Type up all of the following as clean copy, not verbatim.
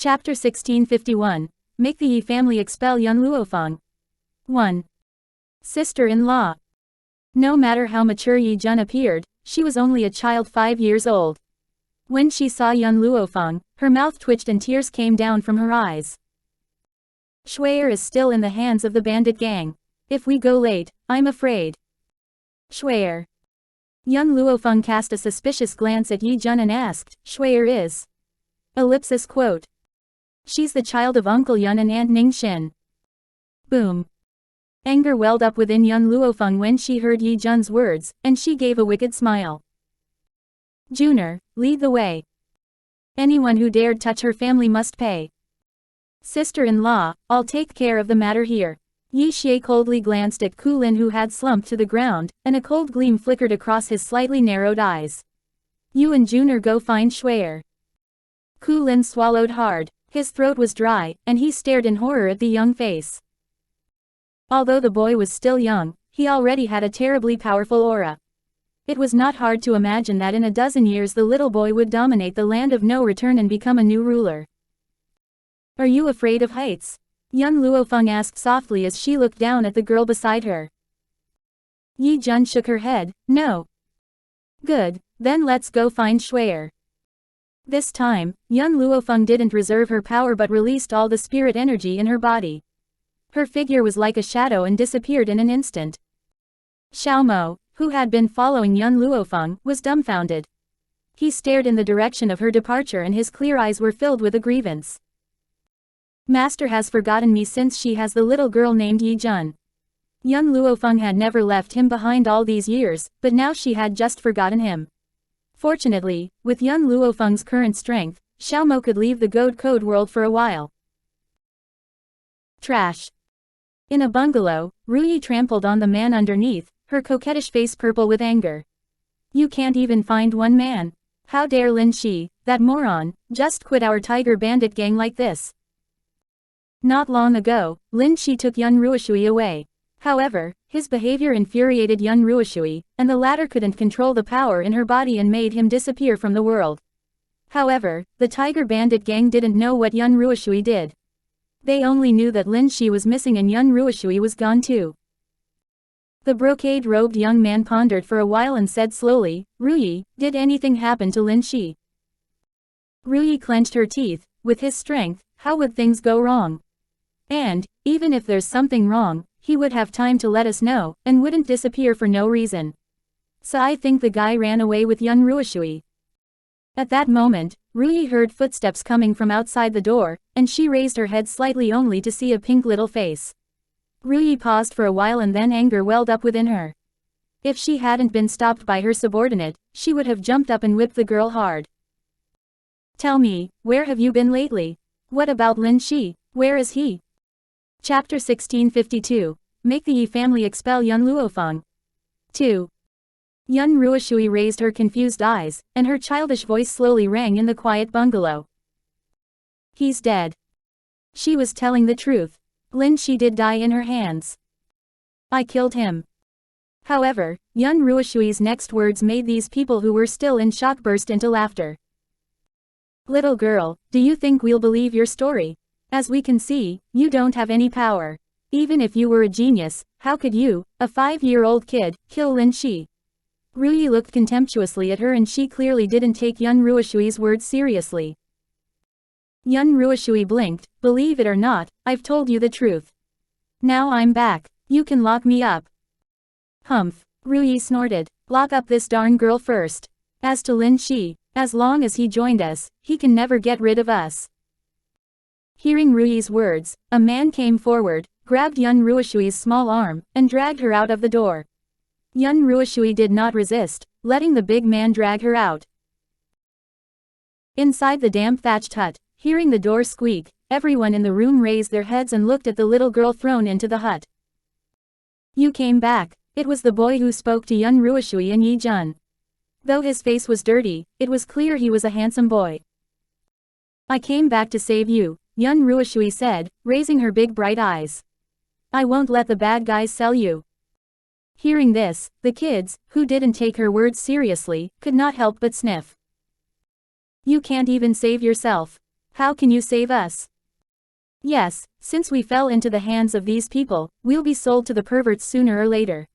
Chapter 1651. Make the Yi family expel Yun Luo Feng. 1. Sister-in-law. No matter how mature Yi Jun appeared, she was only a child 5 years old. When she saw Yun Luo Feng, her mouth twitched and tears came down from her eyes. Shui'er is still in the hands of the bandit gang. If we go late, I'm afraid. Shui'er. Yun Luo Feng cast a suspicious glance at Yi Jun and asked, Shui'er is? Ellipsis quote. She's the child of Uncle Yun and Aunt Ningxin. Boom. Anger welled up within Yun Luo Feng when she heard Yi Jun's words, and she gave a wicked smile. Junior, lead the way. Anyone who dared touch her family must pay. Sister-in-law, I'll take care of the matter here. Yi Xie coldly glanced at Ku Lin, who had slumped to the ground, and a cold gleam flickered across his slightly narrowed eyes. You and Junior go find Shui'er. Ku Lin swallowed hard. His throat was dry, and he stared in horror at the young face. Although the boy was still young, he already had a terribly powerful aura. It was not hard to imagine that in a dozen years the little boy would dominate the land of no return and become a new ruler. Are you afraid of heights? Yun Luo Feng asked softly as she looked down at the girl beside her. Yi Jun shook her head, no. Good, then let's go find Shui'er. This time, Yun Luo Feng didn't reserve her power but released all the spirit energy in her body. Her figure was like a shadow and disappeared in an instant. Xiao Mo, who had been following Yun Luo Feng, was dumbfounded. He stared in the direction of her departure and his clear eyes were filled with a grievance. Master has forgotten me since she has the little girl named Yi Jun. Yun Luo Feng had never left him behind all these years, but now she had just forgotten him. Fortunately, with Yun Luo Feng's current strength, Xiao Mo could leave the Goat Code world for a while. Trash. In a bungalow, Ruyi trampled on the man underneath, her coquettish face purple with anger. You can't even find one man. How dare Lin Shi, that moron, just quit our tiger bandit gang like this? Not long ago, Lin Shi took Yun Ruoshui away. However, his behavior infuriated Yun Ruoshui, and the latter couldn't control the power in her body and made him disappear from the world. However, the Tiger Bandit gang didn't know what Yun Ruoshui did. They only knew that Lin Shi was missing and Yun Ruoshui was gone too. The brocade-robed young man pondered for a while and said slowly, Ruyi, did anything happen to Lin Shi? Ruyi clenched her teeth. With his strength, how would things go wrong? And, even if there's something wrong, he would have time to let us know, and wouldn't disappear for no reason. So I think the guy ran away with Yun Ruoshui. At that moment, Ruyi heard footsteps coming from outside the door, and she raised her head slightly only to see a pink little face. Ruyi paused for a while and then anger welled up within her. If she hadn't been stopped by her subordinate, she would have jumped up and whipped the girl hard. Tell me, where have you been lately? What about Lin Shi? Where is he? Chapter 1652. Make the Yi family expel Yun Luo Feng. 2. Yun Ruoshui raised her confused eyes, and her childish voice slowly rang in the quiet bungalow. He's dead. She was telling the truth. Lin Shi did die in her hands. I killed him. However, Yun Ruoshui's next words made these people who were still in shock burst into laughter. Little girl, do you think we'll believe your story? As we can see, you don't have any power. Even if you were a genius, how could you, a 5-year-old kid, kill Lin Shi? Ruyi looked contemptuously at her and she clearly didn't take Yun Ruoshui's words seriously. Yun Ruoshui blinked, believe it or not, I've told you the truth. Now I'm back. You can lock me up. Humph. Ruyi snorted. Lock up this darn girl first. As to Lin Shi, as long as he joined us, he can never get rid of us. Hearing Ruyi's words, a man came forward, grabbed Yun Ruoshui's small arm, and dragged her out of the door. Yun Ruoshui did not resist, letting the big man drag her out. Inside the damp thatched hut, hearing the door squeak, everyone in the room raised their heads and looked at the little girl thrown into the hut. You came back. It was the boy who spoke to Yun Ruoshui and Yi Jun. Though his face was dirty, it was clear he was a handsome boy. I came back to save you, Yun Ruoshui said, raising her big bright eyes. I won't let the bad guys sell you. Hearing this, the kids, who didn't take her words seriously, could not help but sniff. You can't even save yourself. How can you save us? Yes, since we fell into the hands of these people, we'll be sold to the perverts sooner or later.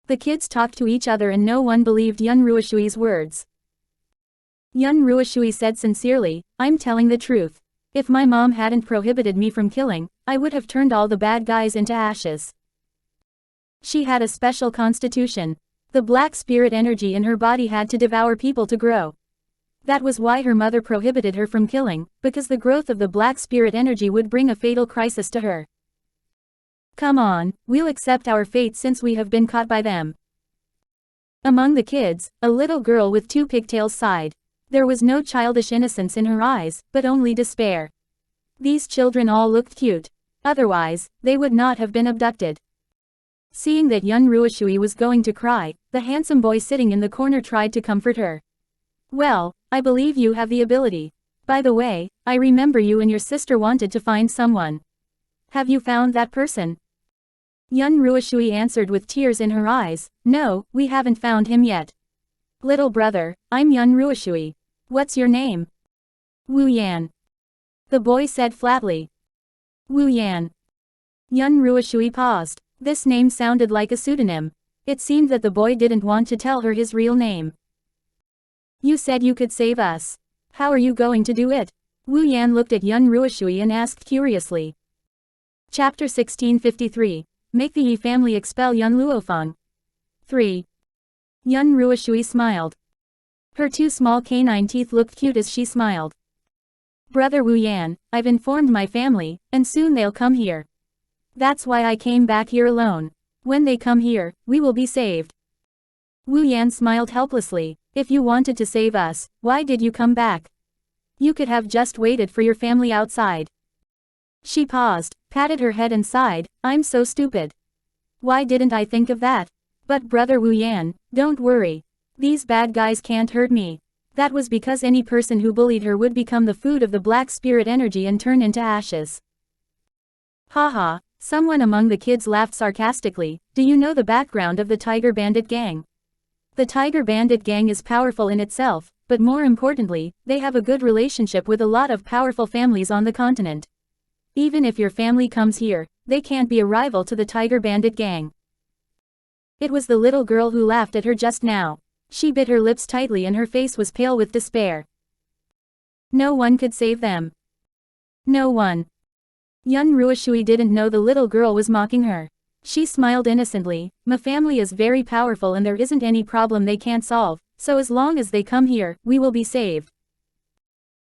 The kids talked to each other and no one believed Yun Ruoshui's words. Yun Ruoshui said sincerely, I'm telling the truth. If my mom hadn't prohibited me from killing, I would have turned all the bad guys into ashes. She had a special constitution. The black spirit energy in her body had to devour people to grow. That was why her mother prohibited her from killing, because the growth of the black spirit energy would bring a fatal crisis to her. Come on, we'll accept our fate since we have been caught by them. Among the kids, a little girl with 2 pigtails sighed. There was no childish innocence in her eyes, but only despair. These children all looked cute. Otherwise, they would not have been abducted. Seeing that Yun Ruoshui was going to cry, the handsome boy sitting in the corner tried to comfort her. Well, I believe you have the ability. By the way, I remember you and your sister wanted to find someone. Have you found that person? Yun Ruoshui answered with tears in her eyes, No, we haven't found him yet. Little brother, I'm Yun Ruoshui. What's your name? Wu Yan. The boy said flatly. Wu Yan. Yun Ruoshui paused. This name sounded like a pseudonym. It seemed that the boy didn't want to tell her his real name. You said you could save us. How are you going to do it? Wu Yan looked at Yun Ruoshui and asked curiously. Chapter 1653. Make the Yi family expel Yun Luo Feng. 3. Yun Ruoshui smiled. Her 2 small canine teeth looked cute as she smiled. Brother Wu Yan, I've informed my family, and soon they'll come here. That's why I came back here alone. When they come here, we will be saved. Wu Yan smiled helplessly. If you wanted to save us, why did you come back? You could have just waited for your family outside. She paused, patted her head and sighed, I'm so stupid. Why didn't I think of that? But brother Wu Yan, don't worry. These bad guys can't hurt me. That was because any person who bullied her would become the food of the black spirit energy and turn into ashes. Haha, someone among the kids laughed sarcastically. Do you know the background of the Tiger Bandit gang? The Tiger Bandit gang is powerful in itself, but more importantly, they have a good relationship with a lot of powerful families on the continent. Even if your family comes here, they can't be a rival to the Tiger Bandit gang. It was the little girl who laughed at her just now. She bit her lips tightly and her face was pale with despair. No one could save them. No one. Yun Ruoshui didn't know the little girl was mocking her. She smiled innocently. My family is very powerful and there isn't any problem they can't solve, so as long as they come here, we will be saved.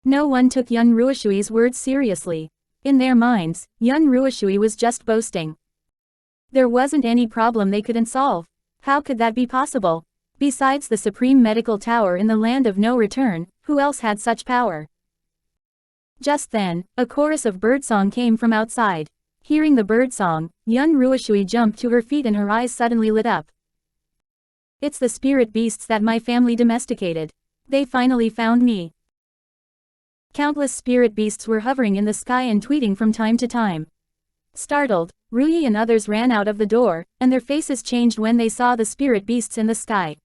No one took Yun Ruoshui's words seriously. In their minds, Yun Ruoshui was just boasting. There wasn't any problem they couldn't solve. How could that be possible? Besides the supreme medical tower in the land of no return, who else had such power? Just then, a chorus of birdsong came from outside. Hearing the birdsong, Yun Ruoshui jumped to her feet and her eyes suddenly lit up. It's the spirit beasts that my family domesticated. They finally found me. Countless spirit beasts were hovering in the sky and tweeting from time to time. Startled, Ruyi and others ran out of the door, and their faces changed when they saw the spirit beasts in the sky.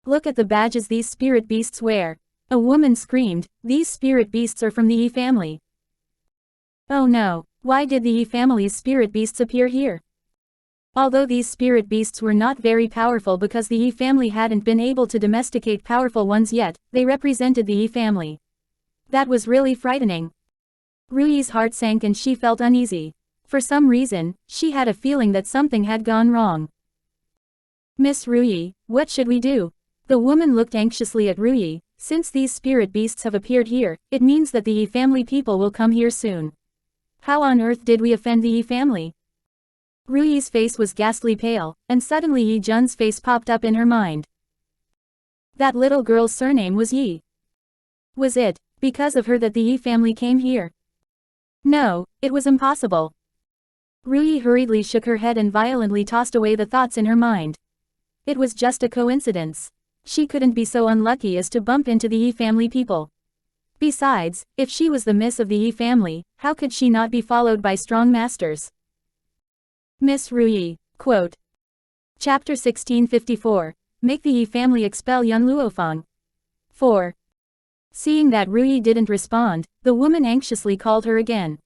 Look at the badges these spirit beasts wear. A woman screamed, these spirit beasts are from the Yi family. Oh no, why did the Yi family's spirit beasts appear here? Although these spirit beasts were not very powerful because the Yi family hadn't been able to domesticate powerful ones yet, they represented the Yi family. That was really frightening. Ruyi's heart sank and she felt uneasy. For some reason, she had a feeling that something had gone wrong. Miss Ruyi, what should we do? The woman looked anxiously at Ruyi. Since these spirit beasts have appeared here, it means that the Yi family people will come here soon. How on earth did we offend the Yi family? Ruyi's face was ghastly pale, and suddenly Yi Jun's face popped up in her mind. That little girl's surname was Yi. Was it because of her that the Yi family came here? No, it was impossible. Ruyi hurriedly shook her head and violently tossed away the thoughts in her mind. It was just a coincidence. She couldn't be so unlucky as to bump into the Yi family people. Besides, if she was the miss of the Yi family, how could she not be followed by strong masters? Miss Ruyi, quote. Chapter 1654. Make the Yi family expel Yun Luo Feng. 4. Seeing that Ruyi didn't respond, the woman anxiously called her again.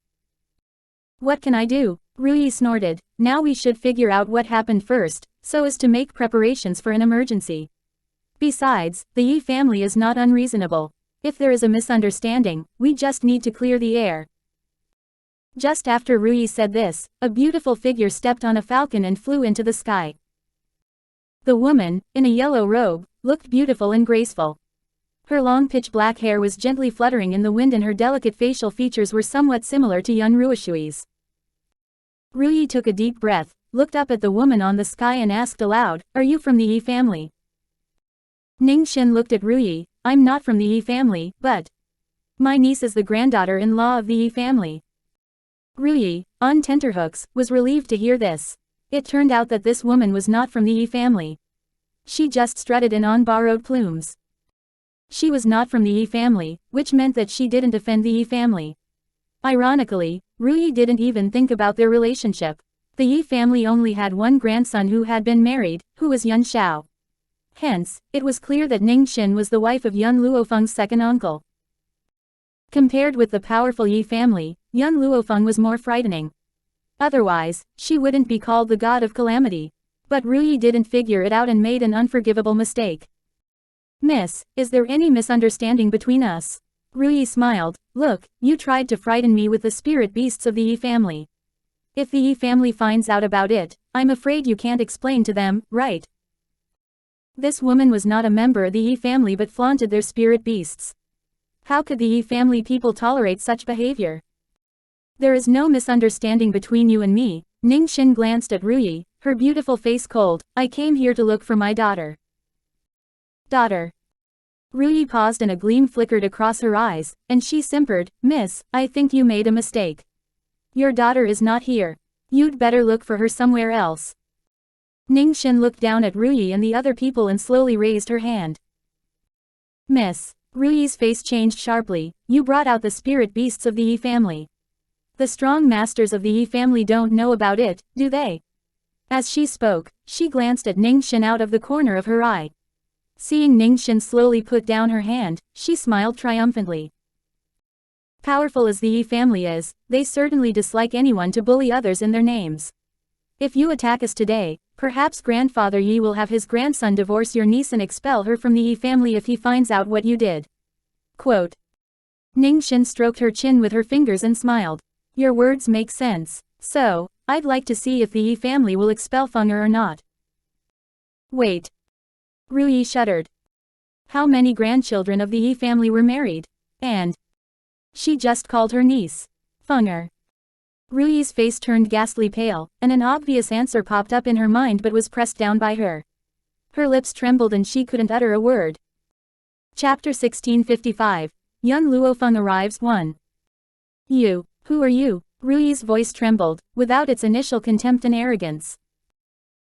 What can I do? Ruyi snorted. Now we should figure out what happened first, so as to make preparations for an emergency. Besides, the Yi family is not unreasonable. If there is a misunderstanding, we just need to clear the air. Just after Ruyi said this, a beautiful figure stepped on a falcon and flew into the sky. The woman, in a yellow robe, looked beautiful and graceful. Her long pitch-black hair was gently fluttering in the wind and her delicate facial features were somewhat similar to young Ruoshui's. Ruyi took a deep breath, looked up at the woman on the sky and asked aloud, "Are you from the Yi family?" Ningxin looked at Ruyi. "I'm not from the Yi family, but my niece is the granddaughter-in-law of the Yi family." Ruyi, on tenterhooks, was relieved to hear this. It turned out that this woman was not from the Yi family. She just strutted in on borrowed plumes. She was not from the Yi family, which meant that she didn't offend the Yi family. Ironically, Ruyi didn't even think about their relationship. The Yi family only had one grandson who had been married, who was Yun Xiao. Hence, it was clear that Ningxin was the wife of Yun Luo Feng's second uncle. Compared with the powerful Yi family, Yun Luo Feng was more frightening. Otherwise, she wouldn't be called the god of calamity. But Ruyi didn't figure it out and made an unforgivable mistake. "Miss, is there any misunderstanding between us?" Ruyi smiled. "Look, you tried to frighten me with the spirit beasts of the Yi family. If the Yi family finds out about it, I'm afraid you can't explain to them, right?" This woman was not a member of the Yi family but flaunted their spirit beasts. How could the Yi family people tolerate such behavior? "There is no misunderstanding between you and me." Ningxin glanced at Ruyi, her beautiful face cold. "I came here to look for my daughter." "Daughter?" Ruyi paused and a gleam flickered across her eyes, and she simpered, "Miss, I think you made a mistake. Your daughter is not here. You'd better look for her somewhere else." Ningxin looked down at Ruyi and the other people and slowly raised her hand. "Miss." Ruyi's face changed sharply. "You brought out the spirit beasts of the Yi family. The strong masters of the Yi family don't know about it, do they?" As she spoke, she glanced at Ningxin out of the corner of her eye. Seeing Ningxin slowly put down her hand, she smiled triumphantly. Powerful as the Yi family is, they certainly dislike anyone to bully others in their names. If you attack us today, perhaps Grandfather Yi will have his grandson divorce your niece and expel her from the Yi family if he finds out what you did. Quote. Ningxin stroked her chin with her fingers and smiled. Your words make sense. So, I'd like to see if the Yi family will expel Fenger or not. Wait. Ruyi shuddered. How many grandchildren of the Yi family were married? And she just called her niece Fenger. Ruyi's face turned ghastly pale, and an obvious answer popped up in her mind but was pressed down by her. Her lips trembled and she couldn't utter a word. Chapter 1655. Young Luo Feng arrives 1. You, who are you? Ruyi's voice trembled, without its initial contempt and arrogance.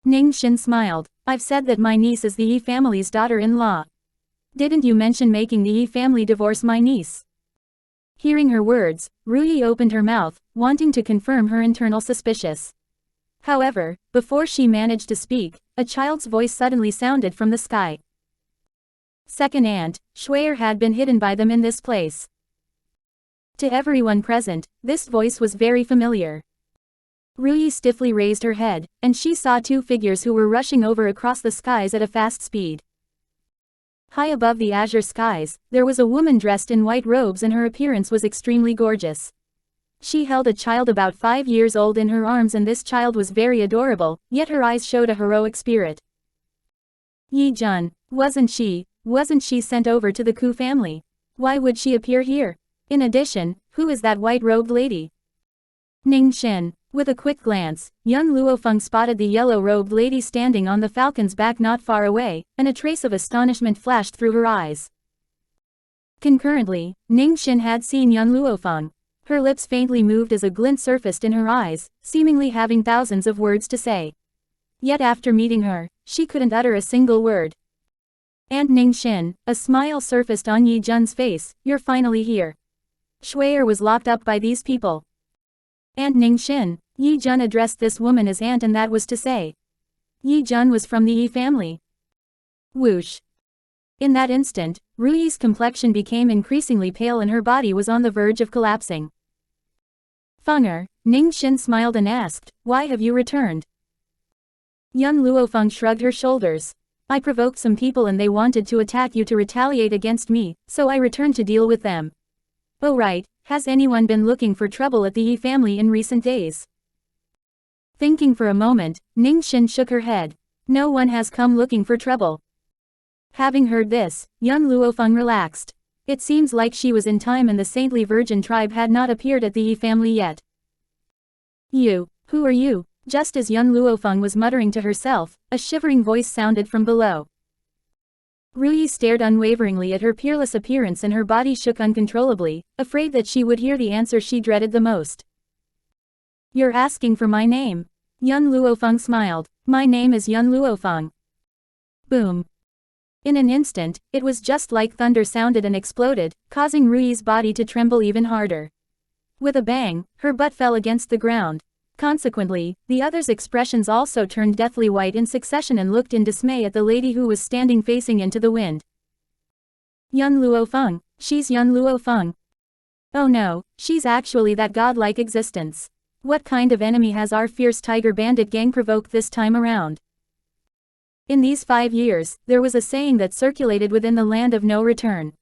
Ningxin smiled. I've said that my niece is the Yi family's daughter-in-law. Didn't you mention making the Yi family divorce my niece? Hearing her words, Ruyi opened her mouth, wanting to confirm her internal suspicions. However, before she managed to speak, a child's voice suddenly sounded from the sky. Second aunt, Shui'er had been hidden by them in this place. To everyone present, this voice was very familiar. Ruyi stiffly raised her head, and she saw two figures who were rushing over across the skies at a fast speed. High above the azure skies, there was a woman dressed in white robes and her appearance was extremely gorgeous. She held a child about 5 years old in her arms and this child was very adorable, yet her eyes showed a heroic spirit. Yi Jun, wasn't she sent over to the Ku family? Why would she appear here? In addition, who is that white-robed lady? Ningxin. With a quick glance, young Luo Feng spotted the yellow-robed lady standing on the falcon's back not far away, and a trace of astonishment flashed through her eyes. Concurrently, Ningxin had seen young Luo Feng. Her lips faintly moved as a glint surfaced in her eyes, seemingly having thousands of words to say. Yet after meeting her, she couldn't utter a single word. And Ningxin, a smile surfaced on Yi Jun's face, you're finally here. Shui'er was locked up by these people. And Ningxin, Yi Jun addressed this woman as aunt and that was to say. Yi Jun was from the Yi family. Whoosh. In that instant, Ruyi's complexion became increasingly pale and her body was on the verge of collapsing. Fenger, Ningxin smiled and asked, "Why have you returned?" Young Luo Feng shrugged her shoulders. "I provoked some people and they wanted to attack you to retaliate against me, so I returned to deal with them." "Oh right, has anyone been looking for trouble at the Yi family in recent days?" Thinking for a moment, Ningxin shook her head. "No one has come looking for trouble." Having heard this, young Luo Feng relaxed. It seems like she was in time and the saintly virgin tribe had not appeared at the Yi family yet. "You, who are you?" Just as young Luo Feng was muttering to herself, a shivering voice sounded from below. Ruyi stared unwaveringly at her peerless appearance and her body shook uncontrollably, afraid that she would hear the answer she dreaded the most. "You're asking for my name?" Young Luo Feng smiled. "My name is Young Luo Feng." Boom. In an instant, it was just like thunder sounded and exploded, causing Ruyi's body to tremble even harder. With a bang, her butt fell against the ground. Consequently, the others' expressions also turned deathly white in succession and looked in dismay at the lady who was standing facing into the wind. "Young Luo Feng, she's Young Luo Feng. Oh no, she's actually that godlike existence. What kind of enemy has our fierce tiger bandit gang provoked this time around?" In these 5 years, there was a saying that circulated within the land of no return.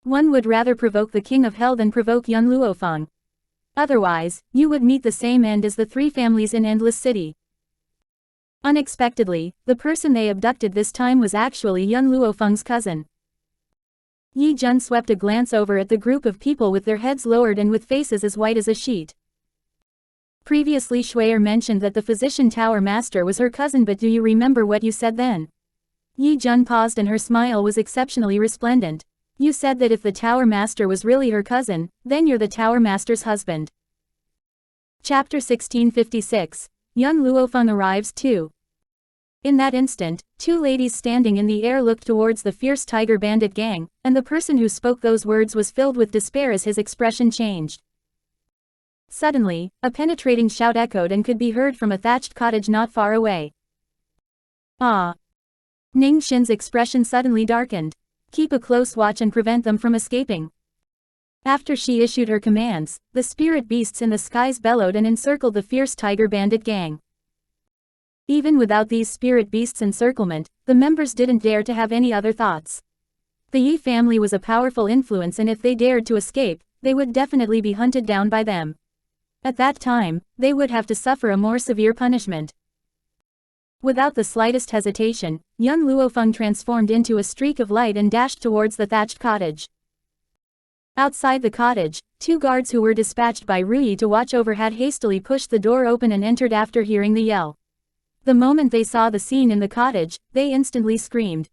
One would rather provoke the king of hell than provoke young Luo Feng. Otherwise, you would meet the same end as the 3 families in Endless City. Unexpectedly, the person they abducted this time was actually young Luo Feng's cousin. Yi Jun swept a glance over at the group of people with their heads lowered and with faces as white as a sheet. Previously Shui'er mentioned that the physician tower master was her cousin, but do you remember what you said then? Yi Jun paused and her smile was exceptionally resplendent. "You said that if the tower master was really her cousin, then you're the tower master's husband." Chapter 1656. Young Luo Feng arrives too. In that instant, 2 ladies standing in the air looked towards the fierce tiger bandit gang, and the person who spoke those words was filled with despair as his expression changed. Suddenly, a penetrating shout echoed and could be heard from a thatched cottage not far away. "Ah!" Ningxin's expression suddenly darkened. "Keep a close watch and prevent them from escaping." After she issued her commands, the spirit beasts in the skies bellowed and encircled the fierce tiger bandit gang. Even without these spirit beasts' encirclement, the members didn't dare to have any other thoughts. The Yi family was a powerful influence, and if they dared to escape, they would definitely be hunted down by them. At that time, they would have to suffer a more severe punishment. Without the slightest hesitation, young Luo Feng transformed into a streak of light and dashed towards the thatched cottage. Outside the cottage, 2 guards who were dispatched by Ruyi to watch over had hastily pushed the door open and entered after hearing the yell. The moment they saw the scene in the cottage, they instantly screamed.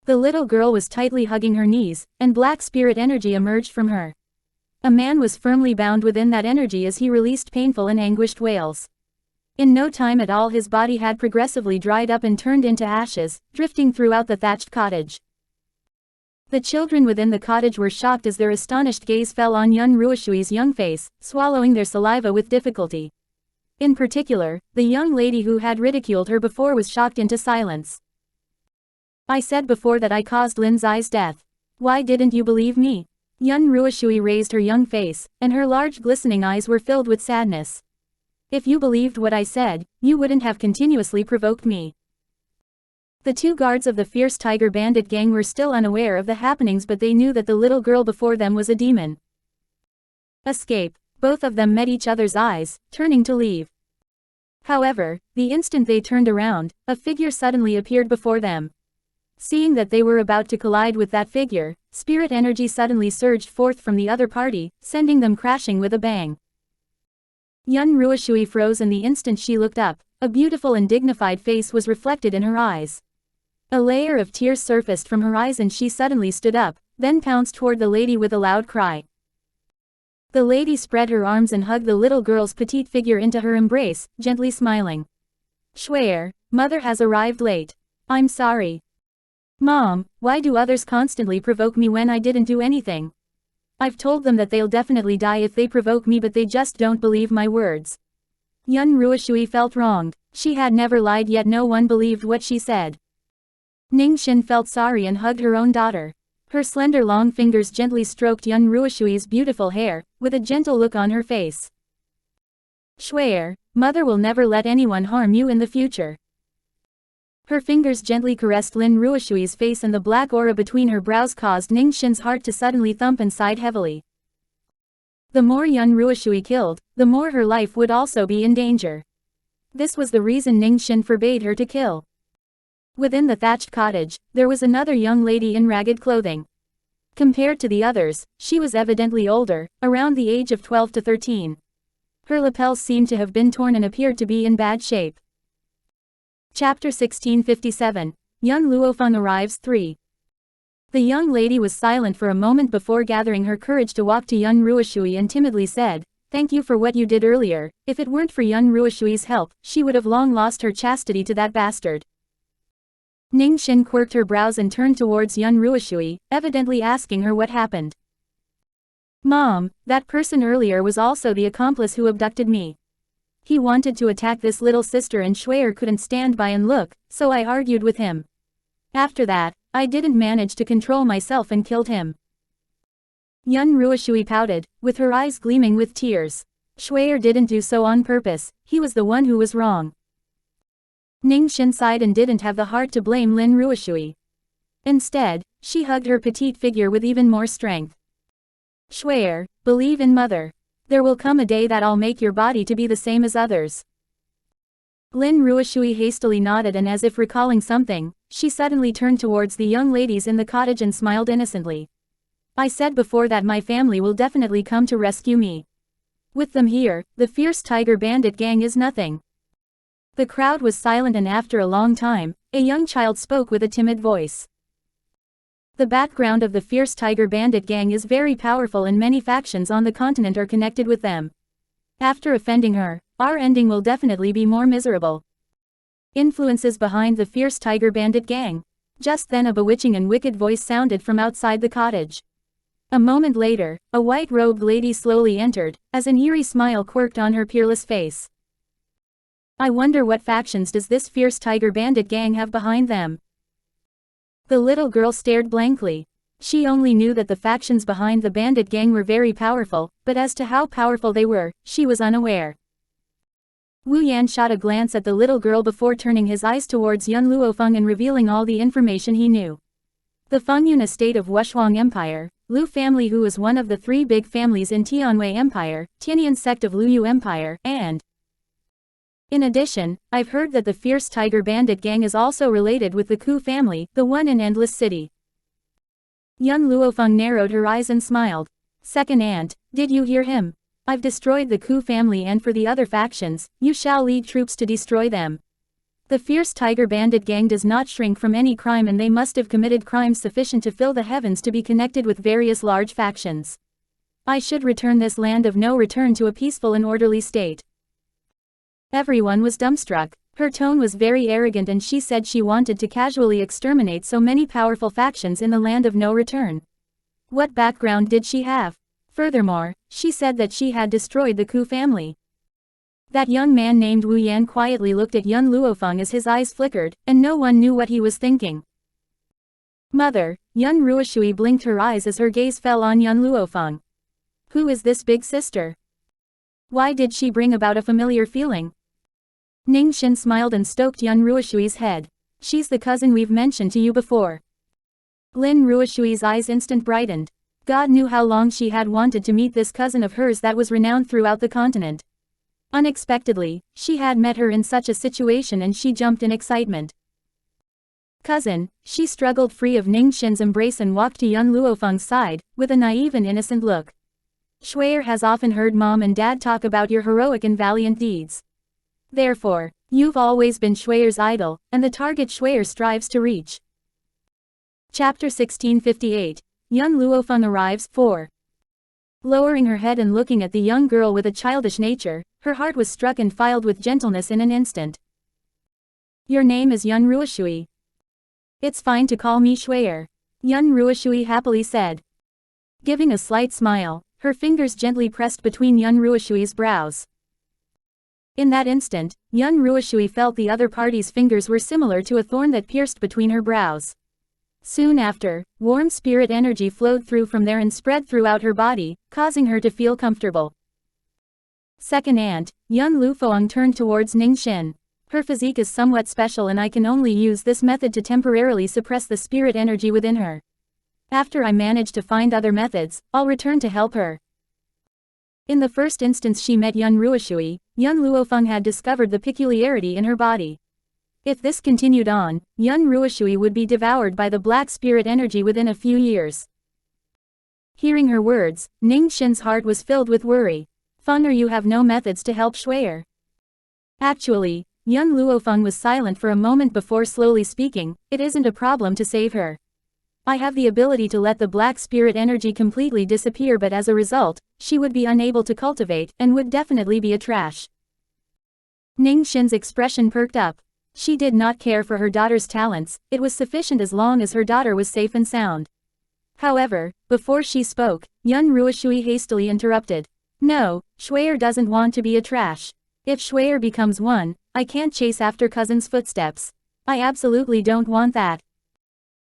The little girl was tightly hugging her knees, and black spirit energy emerged from her. A man was firmly bound within that energy as he released painful and anguished wails. In no time at all his body had progressively dried up and turned into ashes, drifting throughout the thatched cottage. The children within the cottage were shocked as their astonished gaze fell on young Ruoshui's young face, swallowing their saliva with difficulty. In particular, the young lady who had ridiculed her before was shocked into silence. "I said before that I caused Lin Zai's death. Why didn't you believe me?" Young Ruoshui raised her young face, and her large glistening eyes were filled with sadness. "If you believed what I said, you wouldn't have continuously provoked me." The 2 guards of the fierce tiger bandit gang were still unaware of the happenings, but they knew that the little girl before them was a demon. Escape. Both of them met each other's eyes, turning to leave. However, the instant they turned around, a figure suddenly appeared before them. Seeing that they were about to collide with that figure, spirit energy suddenly surged forth from the other party, sending them crashing with a bang. Yun Ruoshui froze, and the instant she looked up, a beautiful and dignified face was reflected in her eyes. A layer of tears surfaced from her eyes and she suddenly stood up, then pounced toward the lady with a loud cry. The lady spread her arms and hugged the little girl's petite figure into her embrace, gently smiling. "Shui'er, mother has arrived late. I'm sorry. Mom, why do others constantly provoke me when I didn't do anything? I've told them that they'll definitely die if they provoke me, but they just don't believe my words." Yun Ruoshui felt wronged. She had never lied, yet no one believed what she said. Ningxin felt sorry and hugged her own daughter. Her slender long fingers gently stroked Yun Ruoshui's beautiful hair, with a gentle look on her face. Shui'er, mother will never let anyone harm you in the future. Her fingers gently caressed Lin Ruoshui's face, and the black aura between her brows caused Ningxin's heart to suddenly thump and sighed heavily. The more Yun Ruoshui killed, the more her life would also be in danger. This was the reason Ningxin forbade her to kill. Within the thatched cottage, there was another young lady in ragged clothing. Compared to the others, she was evidently older, around the age of 12 to 13. Her lapels seemed to have been torn and appeared to be in bad shape. Chapter 1657, Young Luo Feng arrives 3. The young lady was silent for a moment before gathering her courage to walk to Yun Ruoshui and timidly said, "Thank you for what you did earlier. If it weren't for Yun Ruoshui's help, she would have long lost her chastity to that bastard." Ningxin quirked her brows and turned towards Yun Ruoshui, evidently asking her what happened. "Mom, that person earlier was also the accomplice who abducted me. He wanted to attack this little sister and Shui'er couldn't stand by and look, so I argued with him. After that, I didn't manage to control myself and killed him." Yun Ruoshui pouted, with her eyes gleaming with tears. Shui'er didn't do so on purpose, he was the one who was wrong. Ningxin sighed and didn't have the heart to blame Lin Ruoshui. Instead, she hugged her petite figure with even more strength. "Shui'er, believe in mother. There will come a day that I'll make your body to be the same as others." Lin Ruoshui hastily nodded, and as if recalling something, she suddenly turned towards the young ladies in the cottage and smiled innocently. "I said before that my family will definitely come to rescue me. With them here, the fierce tiger bandit gang is nothing." The crowd was silent, and after a long time, a young child spoke with a timid voice. "The background of the fierce tiger bandit gang is very powerful, and many factions on the continent are connected with them. After offending her, our ending will definitely be more miserable." Influences behind the fierce tiger bandit gang. Just then a bewitching and wicked voice sounded from outside the cottage. A moment later, a white-robed lady slowly entered, as an eerie smile quirked on her peerless face. "I wonder what factions does this fierce tiger bandit gang have behind them?" The little girl stared blankly. She only knew that the factions behind the bandit gang were very powerful, but as to how powerful they were, she was unaware. Wu Yan shot a glance at the little girl before turning his eyes towards Yun Luo Feng and revealing all the information he knew. The Fengyun estate of Wushuang Empire, Lu family, who was one of the 3 big families in Tianwei Empire, Tianian sect of Luoyu Empire, and in addition, I've heard that the fierce tiger bandit gang is also related with the Ku family, the one in Endless City. Yun Luofeng narrowed her eyes and smiled. "Second aunt, did you hear him? I've destroyed the Ku family, and for the other factions, you shall lead troops to destroy them. The fierce tiger bandit gang does not shrink from any crime, and they must have committed crimes sufficient to fill the heavens to be connected with various large factions. I should return this land of no return to a peaceful and orderly state." Everyone was dumbstruck. Her tone was very arrogant, and she said she wanted to casually exterminate so many powerful factions in the land of no return. What background did she have? Furthermore, she said that she had destroyed the Ku family. That young man named Wu Yan quietly looked at Yun Luofeng as his eyes flickered, and no one knew what he was thinking. "Mother," Yun Ruoshui blinked her eyes as her gaze fell on Yun Luofeng. "Who is this big sister? Why did she bring about a familiar feeling?" Ningxin smiled and stroked Yun Ruoshui's head. "She's the cousin we've mentioned to you before." Lin Ruoshui's eyes instant brightened. God knew how long she had wanted to meet this cousin of hers that was renowned throughout the continent. Unexpectedly, she had met her in such a situation, and she jumped in excitement. "Cousin," she struggled free of Ningxin's embrace and walked to Yun Luofeng's side, with a naive and innocent look. "Shui'er has often heard Mom and Dad talk about your heroic and valiant deeds. Therefore, you've always been Shui'er's idol, and the target Shui'er strives to reach." Chapter 1658, Yun Luofeng arrives 4. Lowering her head and looking at the young girl with a childish nature, her heart was struck and filled with gentleness in an instant. "Your name is Yun Ruoshui. It's fine to call me Shui'er," Yun Ruoshui happily said. Giving a slight smile, her fingers gently pressed between Yun Ruoshui's brows. In that instant, young Ruoshui felt the other party's fingers were similar to a thorn that pierced between her brows. Soon after, warm spirit energy flowed through from there and spread throughout her body, causing her to feel comfortable. Second aunt, young Luo Feng turned towards Ningxin. Her physique is somewhat special and I can only use this method to temporarily suppress the spirit energy within her. After I manage to find other methods, I'll return to help her. In the first instance she met young Ruoshui, young Luo Feng had discovered the peculiarity in her body. If this continued on, young Ruoshui would be devoured by the black spirit energy within a few years. Hearing her words, Ningxin's heart was filled with worry. Feng, you have no methods to help Shui'er. Actually, young Luo Feng was silent for a moment before slowly speaking, it isn't a problem to save her. I have the ability to let the black spirit energy completely disappear, but as a result, she would be unable to cultivate and would definitely be a trash. Ningxin's expression perked up. She did not care for her daughter's talents, it was sufficient as long as her daughter was safe and sound. However, before she spoke, young Ruoshui hastily interrupted. No, Shui'er doesn't want to be a trash. If Shui'er becomes one, I can't chase after cousin's footsteps. I absolutely don't want that.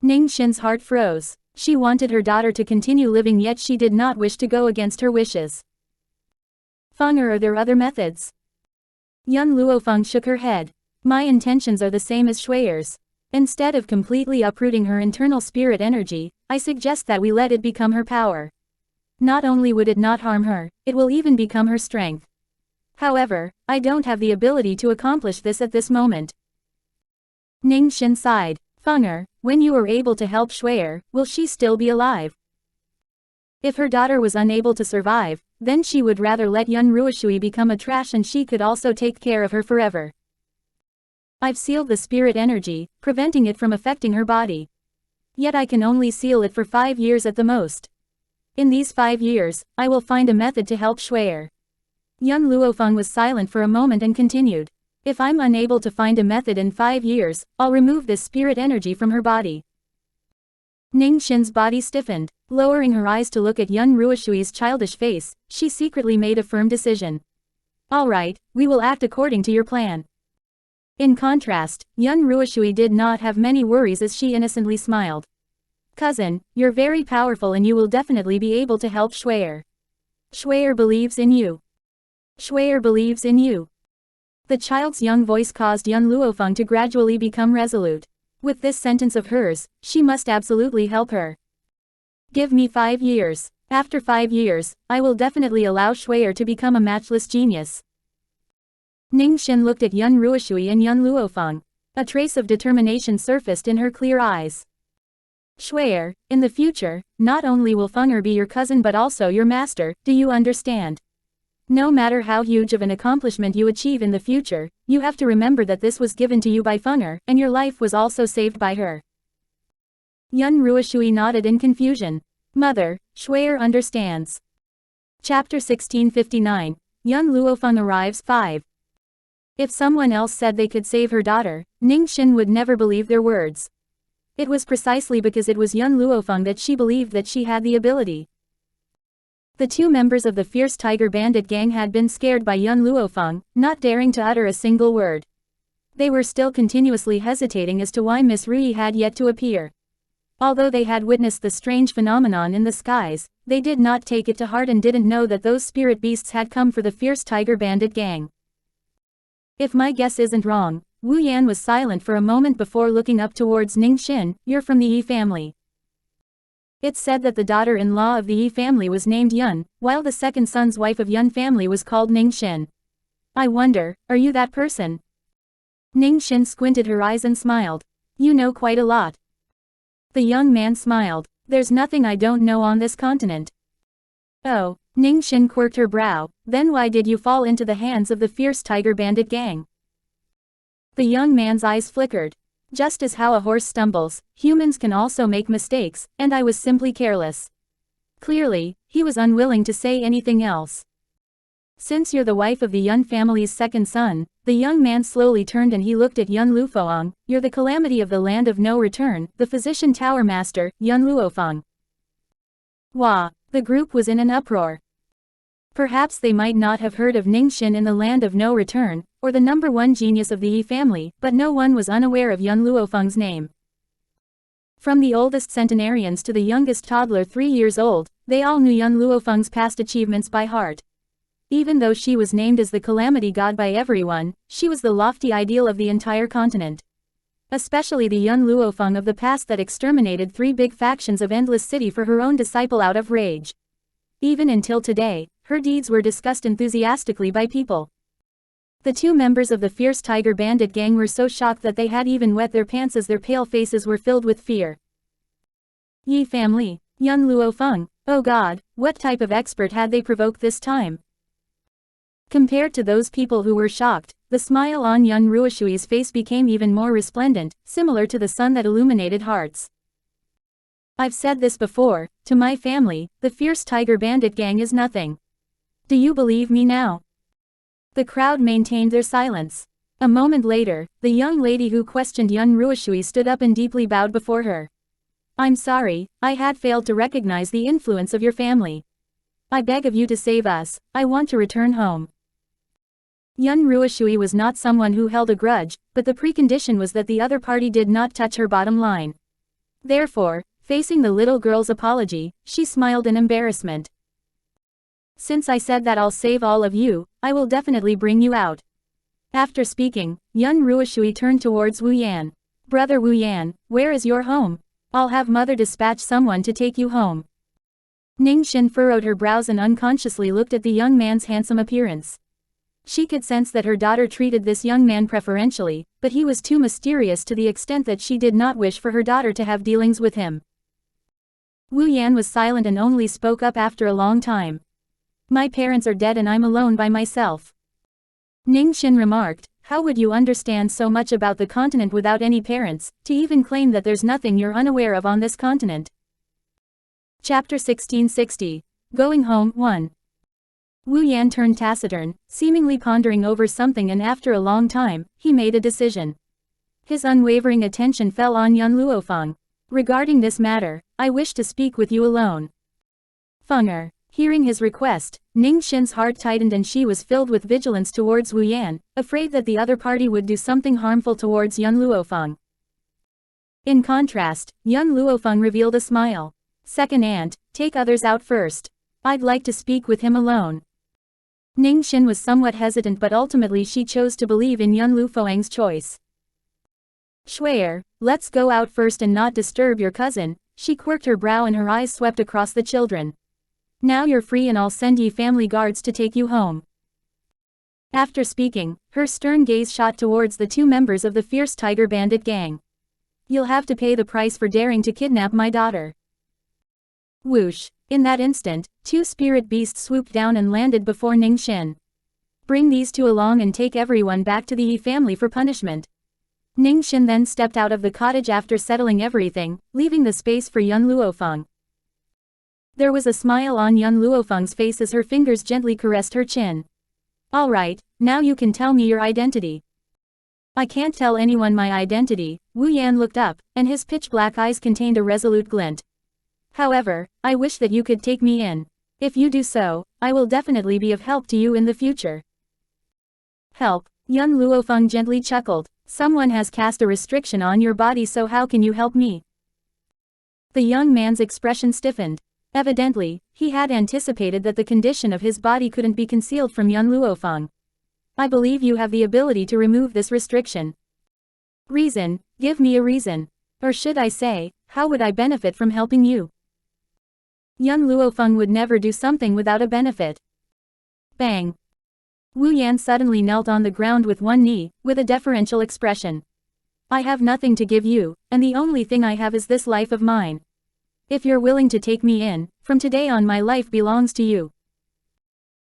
Ningxin's heart froze. She wanted her daughter to continue living, yet she did not wish to go against her wishes. Feng, are there other methods? Young Luo Feng shook her head. My intentions are the same as Shui'er's. Instead of completely uprooting her internal spirit energy, I suggest that we let it become her power. Not only would it not harm her, it will even become her strength. However, I don't have the ability to accomplish this at this moment. Ningxin sighed. Feng, when you are able to help Shui'er, will she still be alive? If her daughter was unable to survive, then she would rather let young Ruoshui become a trash and she could also take care of her forever. I've sealed the spirit energy, preventing it from affecting her body. Yet I can only seal it for 5 years at the most. In these 5 years, I will find a method to help Shui'er. Young Luo Feng was silent for a moment and continued. If I'm unable to find a method in 5 years, I'll remove this spirit energy from her body. Ningxin's body stiffened. Lowering her eyes to look at young Ruoshui's childish face, she secretly made a firm decision. Alright, we will act according to your plan. In contrast, young Ruoshui did not have many worries as she innocently smiled. Cousin, you're very powerful and you will definitely be able to help Shui'er. Shui'er believes in you. Shui'er believes in you. The child's young voice caused young Luo Feng to gradually become resolute. With this sentence of hers, she must absolutely help her. Give me 5 years. After 5 years, I will definitely allow Shui'er to become a matchless genius. Ningxin looked at young Ruoshui and young Luo Feng. A trace of determination surfaced in her clear eyes. Shui'er, in the future, not only will Feng be your cousin but also your master, do you understand? No matter how huge of an accomplishment you achieve in the future, you have to remember that this was given to you by Feng, and your life was also saved by her. Young Ruoshui nodded in confusion. Mother, Shui'er understands. Chapter 1659, Young Luo Feng arrives 5. If someone else said they could save her daughter, Ningxin would never believe their words. It was precisely because it was young Luo Feng that she believed that she had the ability. The 2 members of the fierce tiger bandit gang had been scared by young Luo Feng, not daring to utter a single word. They were still continuously hesitating as to why Miss Rui had yet to appear. Although they had witnessed the strange phenomenon in the skies, they did not take it to heart and didn't know that those spirit beasts had come for the fierce tiger bandit gang. If my guess isn't wrong, Wu Yan was silent for a moment before looking up towards Ningxin. You're from the Yi family. It's said that the daughter-in-law of the Yi family was named Yun, while the second son's wife of Yun family was called Ningxin. I wonder, are you that person? Ningxin squinted her eyes and smiled. You know quite a lot. The young man smiled. There's nothing I don't know on this continent. Oh, Ningxin quirked her brow. Then why did you fall into the hands of the fierce tiger bandit gang? The young man's eyes flickered. Just as how a horse stumbles, humans can also make mistakes, and I was simply careless. Clearly, he was unwilling to say anything else. Since you're the wife of the Yun family's second son, the young man slowly turned and he looked at Yun Lufeng. You're the calamity of the land of no return, the physician tower master, Yun Luofeng. Wah! The group was in an uproar. Perhaps they might not have heard of Ningxin in the land of no return, or the #1 genius of the Yi family, but no one was unaware of young Luo Feng's name. From the oldest centenarians to the youngest toddler 3 years old, they all knew young Luo Feng's past achievements by heart. Even though she was named as the calamity god by everyone, she was the lofty ideal of the entire continent. Especially the young Luo Feng of the past that exterminated 3 big factions of Endless City for her own disciple out of rage. Even until today, her deeds were discussed enthusiastically by people. The 2 members of the fierce tiger bandit gang were so shocked that they had even wet their pants as their pale faces were filled with fear. Yi family, young Luo Feng, oh god, what type of expert had they provoked this time? Compared to those people who were shocked, the smile on young Ruoshui's face became even more resplendent, similar to the sun that illuminated hearts. I've said this before, to my family, the fierce tiger bandit gang is nothing. Do you believe me now? The crowd maintained their silence. A moment later, the young lady who questioned young Ruoshui stood up and deeply bowed before her. I'm sorry, I had failed to recognize the influence of your family. I beg of you to save us, I want to return home. Young Ruoshui was not someone who held a grudge, but the precondition was that the other party did not touch her bottom line. Therefore, facing the little girl's apology, she smiled in embarrassment. Since I said that I'll save all of you, I will definitely bring you out. After speaking, young Ruoshui turned towards Wu Yan. Brother Wu Yan, where is your home? I'll have mother dispatch someone to take you home. Ningxin furrowed her brows and unconsciously looked at the young man's handsome appearance. She could sense that her daughter treated this young man preferentially, but he was too mysterious to the extent that she did not wish for her daughter to have dealings with him. Wu Yan was silent and only spoke up after a long time. My parents are dead and I'm alone by myself. Ningxin remarked, how would you understand so much about the continent without any parents, to even claim that there's nothing you're unaware of on this continent? Chapter 1660. Going Home 1. Wu Yan turned taciturn, seemingly pondering over something, and after a long time, he made a decision. His unwavering attention fell on young Luo Feng. Regarding this matter, I wish to speak with you alone. Fenger. Hearing his request, Ningxin's heart tightened and she was filled with vigilance towards Wu Yan, afraid that the other party would do something harmful towards young Luo Feng. In contrast, young Luo Feng revealed a smile. Second aunt, take others out first. I'd like to speak with him alone. Ningxin was somewhat hesitant, but ultimately she chose to believe in young Luo Feng's choice. Shui'er, let's go out first and not disturb your cousin. She quirked her brow and her eyes swept across the children. Now you're free and I'll send Yi family guards to take you home. After speaking, her stern gaze shot towards the 2 members of the fierce tiger bandit gang. You'll have to pay the price for daring to kidnap my daughter. Whoosh. In that instant, 2 spirit beasts swooped down and landed before Ningxin. Bring these 2 along and take everyone back to the Yi family for punishment. Ningxin then stepped out of the cottage after settling everything, leaving the space for young Luo Feng. There was a smile on young Luo Feng's face as her fingers gently caressed her chin. Alright, now you can tell me your identity. I can't tell anyone my identity. Wu Yan looked up, and his pitch-black eyes contained a resolute glint. However, I wish that you could take me in. If you do so, I will definitely be of help to you in the future. Help, young Luo Feng gently chuckled. Someone has cast a restriction on your body, so how can you help me? The young man's expression stiffened. Evidently, he had anticipated that the condition of his body couldn't be concealed from young Luo Feng. I believe you have the ability to remove this restriction. Reason, give me a reason. Or should I say, how would I benefit from helping you? Young Luo Feng would never do something without a benefit. Bang. Wu Yan suddenly knelt on the ground with one knee, with a deferential expression. I have nothing to give you, and the only thing I have is this life of mine. If you're willing to take me in, from today on my life belongs to you.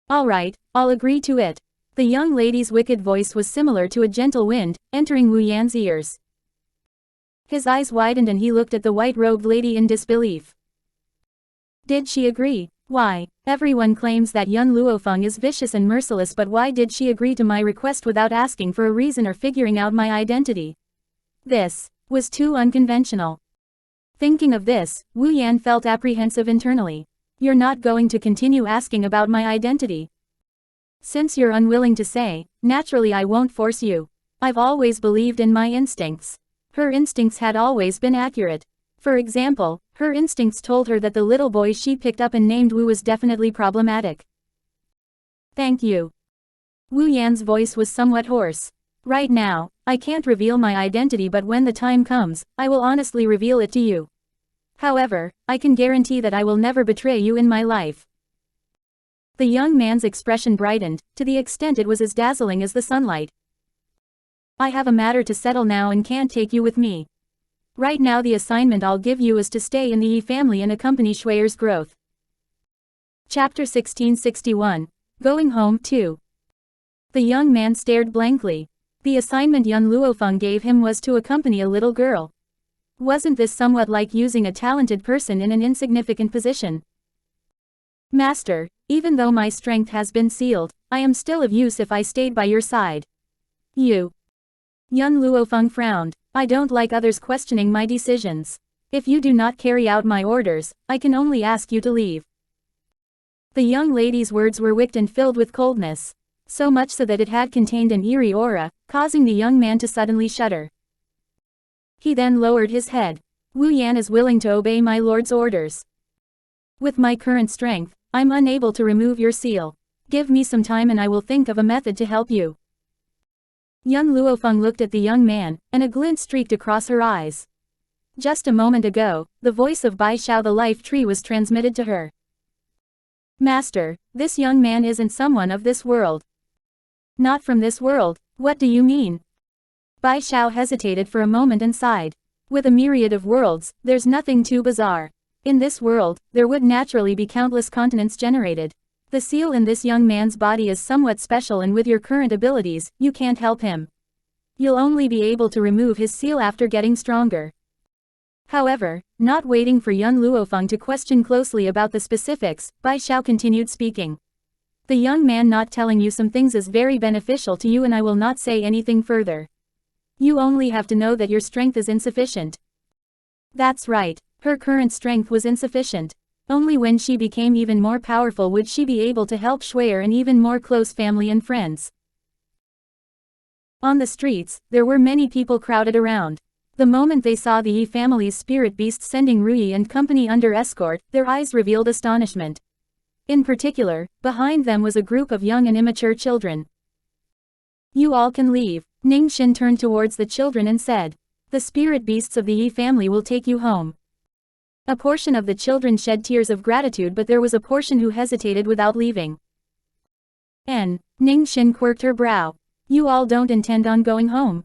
Alright, I'll agree to it. The young lady's wicked voice was similar to a gentle wind, entering Wu Yan's ears. His eyes widened and he looked at the white-robed lady in disbelief. Did she agree? Why, everyone claims that young Luo Feng is vicious and merciless, but why did she agree to my request without asking for a reason or figuring out my identity? This was too unconventional. Thinking of this, Wu Yan felt apprehensive internally. You're not going to continue asking about my identity. Since you're unwilling to say, naturally I won't force you. I've always believed in my instincts. Her instincts had always been accurate. For example, her instincts told her that the little boy she picked up and named Wu was definitely problematic. Thank you. Wu Yan's voice was somewhat hoarse. Right now, I can't reveal my identity, but when the time comes, I will honestly reveal it to you. However, I can guarantee that I will never betray you in my life. The young man's expression brightened, to the extent it was as dazzling as the sunlight. I have a matter to settle now and can't take you with me. Right now the assignment I'll give you is to stay in the Yi family and accompany Shui's growth. Chapter 1661. Going home too. The young man stared blankly. The assignment young Luo Feng gave him was to accompany a little girl. Wasn't this somewhat like using a talented person in an insignificant position? Master, even though my strength has been sealed, I am still of use if I stayed by your side. You. Yun Luo Feng frowned. I don't like others questioning my decisions. If you do not carry out my orders, I can only ask you to leave. The young lady's words were wicked and filled with coldness. So much so that it had contained an eerie aura, causing the young man to suddenly shudder. He then lowered his head. Wu Yan is willing to obey my lord's orders. With my current strength, I'm unable to remove your seal. Give me some time and I will think of a method to help you. Young Luo Feng looked at the young man, and a glint streaked across her eyes. Just a moment ago, the voice of Bai Xiao the life tree was transmitted to her. Master, this young man isn't someone of this world. Not from this world, what do you mean? Bai Xiao hesitated for a moment and sighed. With a myriad of worlds, there's nothing too bizarre. In this world, there would naturally be countless continents generated. The seal in this young man's body is somewhat special, and with your current abilities, you can't help him. You'll only be able to remove his seal after getting stronger. However, not waiting for Yun Luofeng to question closely about the specifics, Bai Xiao continued speaking. The young man not telling you some things is very beneficial to you, and I will not say anything further. You only have to know that your strength is insufficient. That's right, her current strength was insufficient. Only when she became even more powerful would she be able to help Shui and even more close family and friends. On the streets, there were many people crowded around. The moment they saw the Yi family's spirit beast sending Ruyi and company under escort, their eyes revealed astonishment. In particular, behind them was a group of young and immature children. You all can leave. Ning Xin turned towards the children and said. The spirit beasts of the Yi family will take you home. A portion of the children shed tears of gratitude, but there was a portion who hesitated without leaving. Ning Xin quirked her brow. You all don't intend on going home?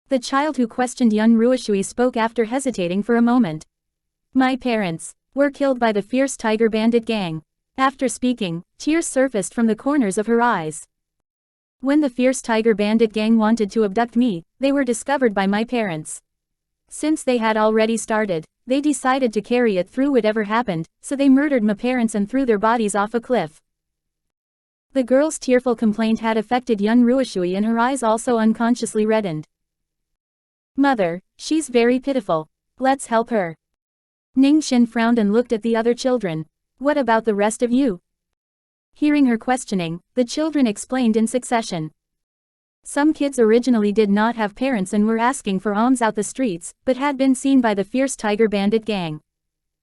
The child who questioned Yun Ruoshui spoke after hesitating for a moment. My parents were killed by the fierce tiger bandit gang. After speaking, tears surfaced from the corners of her eyes. When the fierce tiger bandit gang wanted to abduct me, they were discovered by my parents. Since they had already started, they decided to carry it through whatever happened, so they murdered my parents and threw their bodies off a cliff. The girl's tearful complaint had affected Yun Ruoshui, and her eyes also unconsciously reddened. Mother, she's very pitiful. Let's help her. Ning Xin frowned and looked at the other children. What about the rest of you? Hearing her questioning, the children explained in succession. Some kids originally did not have parents and were asking for alms out the streets, but had been seen by the fierce tiger bandit gang.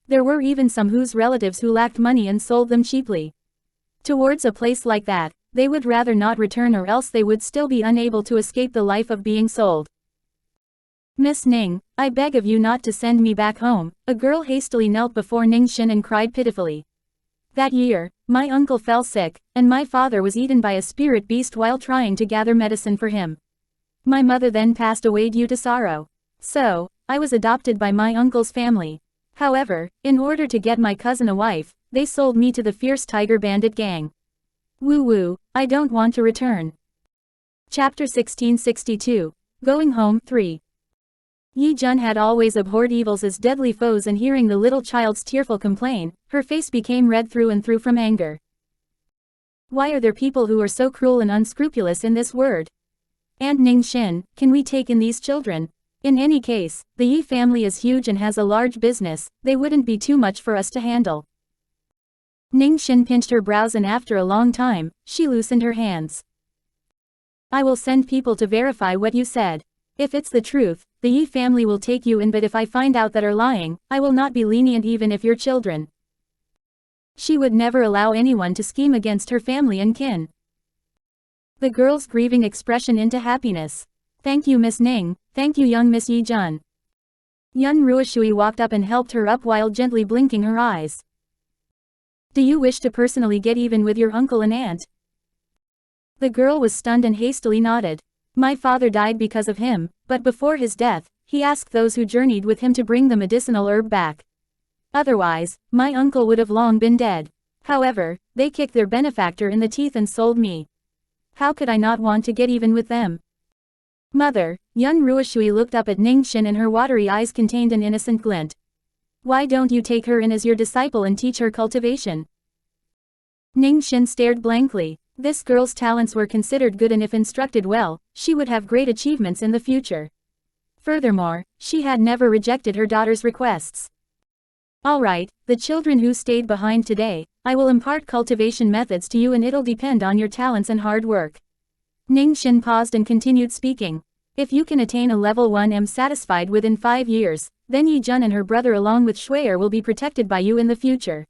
There were even some whose relatives who lacked money and sold them cheaply. Towards a place like that, they would rather not return, or else they would still be unable to escape the life of being sold. Miss Ning, I beg of you not to send me back home. A girl hastily knelt before Ning Xin and cried pitifully. That year, my uncle fell sick, and my father was eaten by a spirit beast while trying to gather medicine for him. My mother then passed away due to sorrow. So, I was adopted by my uncle's family. However, in order to get my cousin a wife, they sold me to the fierce tiger bandit gang. Woo woo, I don't want to return. Chapter 1662. Going Home 3. Yi Jun had always abhorred evils as deadly foes, and hearing the little child's tearful complaint, her face became red through and through from anger. Why are there people who are so cruel and unscrupulous in this world? And Ning Xin, can we take in these children? In any case, the Yi family is huge and has a large business, they wouldn't be too much for us to handle. Ningxin pinched her brows and after a long time, she loosened her hands. I will send people to verify what you said. If it's the truth, the Yi family will take you in, but if I find out that are lying, I will not be lenient even if you're children. She would never allow anyone to scheme against her family and kin. The girl's grieving expression into happiness. Thank you Miss Ning, thank you young Miss Yi Jun. Yun Ruoshui walked up and helped her up while gently blinking her eyes. Do you wish to personally get even with your uncle and aunt? The girl was stunned and hastily nodded. My father died because of him, but before his death, he asked those who journeyed with him to bring the medicinal herb back. Otherwise, my uncle would have long been dead. However, they kicked their benefactor in the teeth and sold me. How could I not want to get even with them? Mother, Yun Ruoshui looked up at Ningxin and her watery eyes contained an innocent glint. Why don't you take her in as your disciple and teach her cultivation? Ningxin stared blankly. This girl's talents were considered good and if instructed well, she would have great achievements in the future. Furthermore, she had never rejected her daughter's requests. Alright, the children who stayed behind today, I will impart cultivation methods to you and it'll depend on your talents and hard work. Ningxin paused and continued speaking. If you can attain a level 1 satisfied within 5 years, then Yi Jun and her brother along with Shui'er will be protected by you in the future.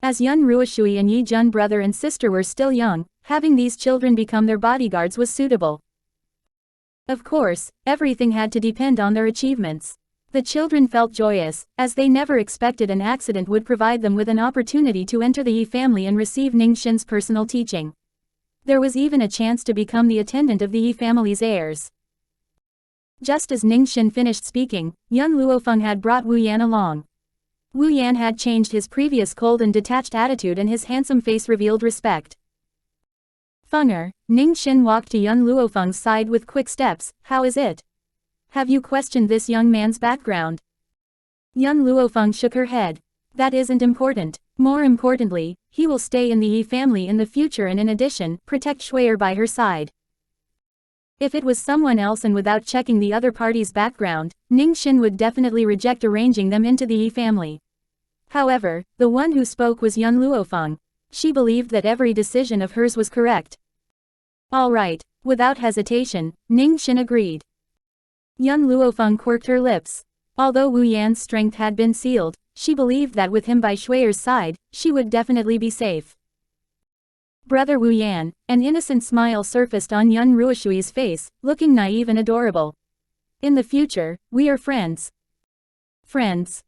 As Yun Ruoshui and Yi Jun brother and sister were still young, having these children become their bodyguards was suitable. Of course, everything had to depend on their achievements. The children felt joyous, as they never expected an accident would provide them with an opportunity to enter the Yi family and receive Ningxin's personal teaching. There was even a chance to become the attendant of the Yi family's heirs. Just as Ningxin finished speaking, young Luo Feng had brought Wu Yan along. Wu Yan had changed his previous cold and detached attitude and his handsome face revealed respect. Fenger, Ningxin walked to young Luo Feng's side with quick steps. How is it? Have you questioned this young man's background? Young Luo Feng shook her head. That isn't important. More importantly, he will stay in the Yi family in the future and in addition, protect Shui'er by her side. If it was someone else and without checking the other party's background, Ningxin would definitely reject arranging them into the Yi family. However, the one who spoke was Yun Luofeng. She believed that every decision of hers was correct. All right, without hesitation, Ningxin agreed. Yun Luofeng quirked her lips. Although Wu Yan's strength had been sealed, she believed that with him by Shui'er's side, she would definitely be safe. Brother Wu Yan, an innocent smile surfaced on Yun Ruoshui's face, looking naive and adorable. In the future, we are friends. Friends.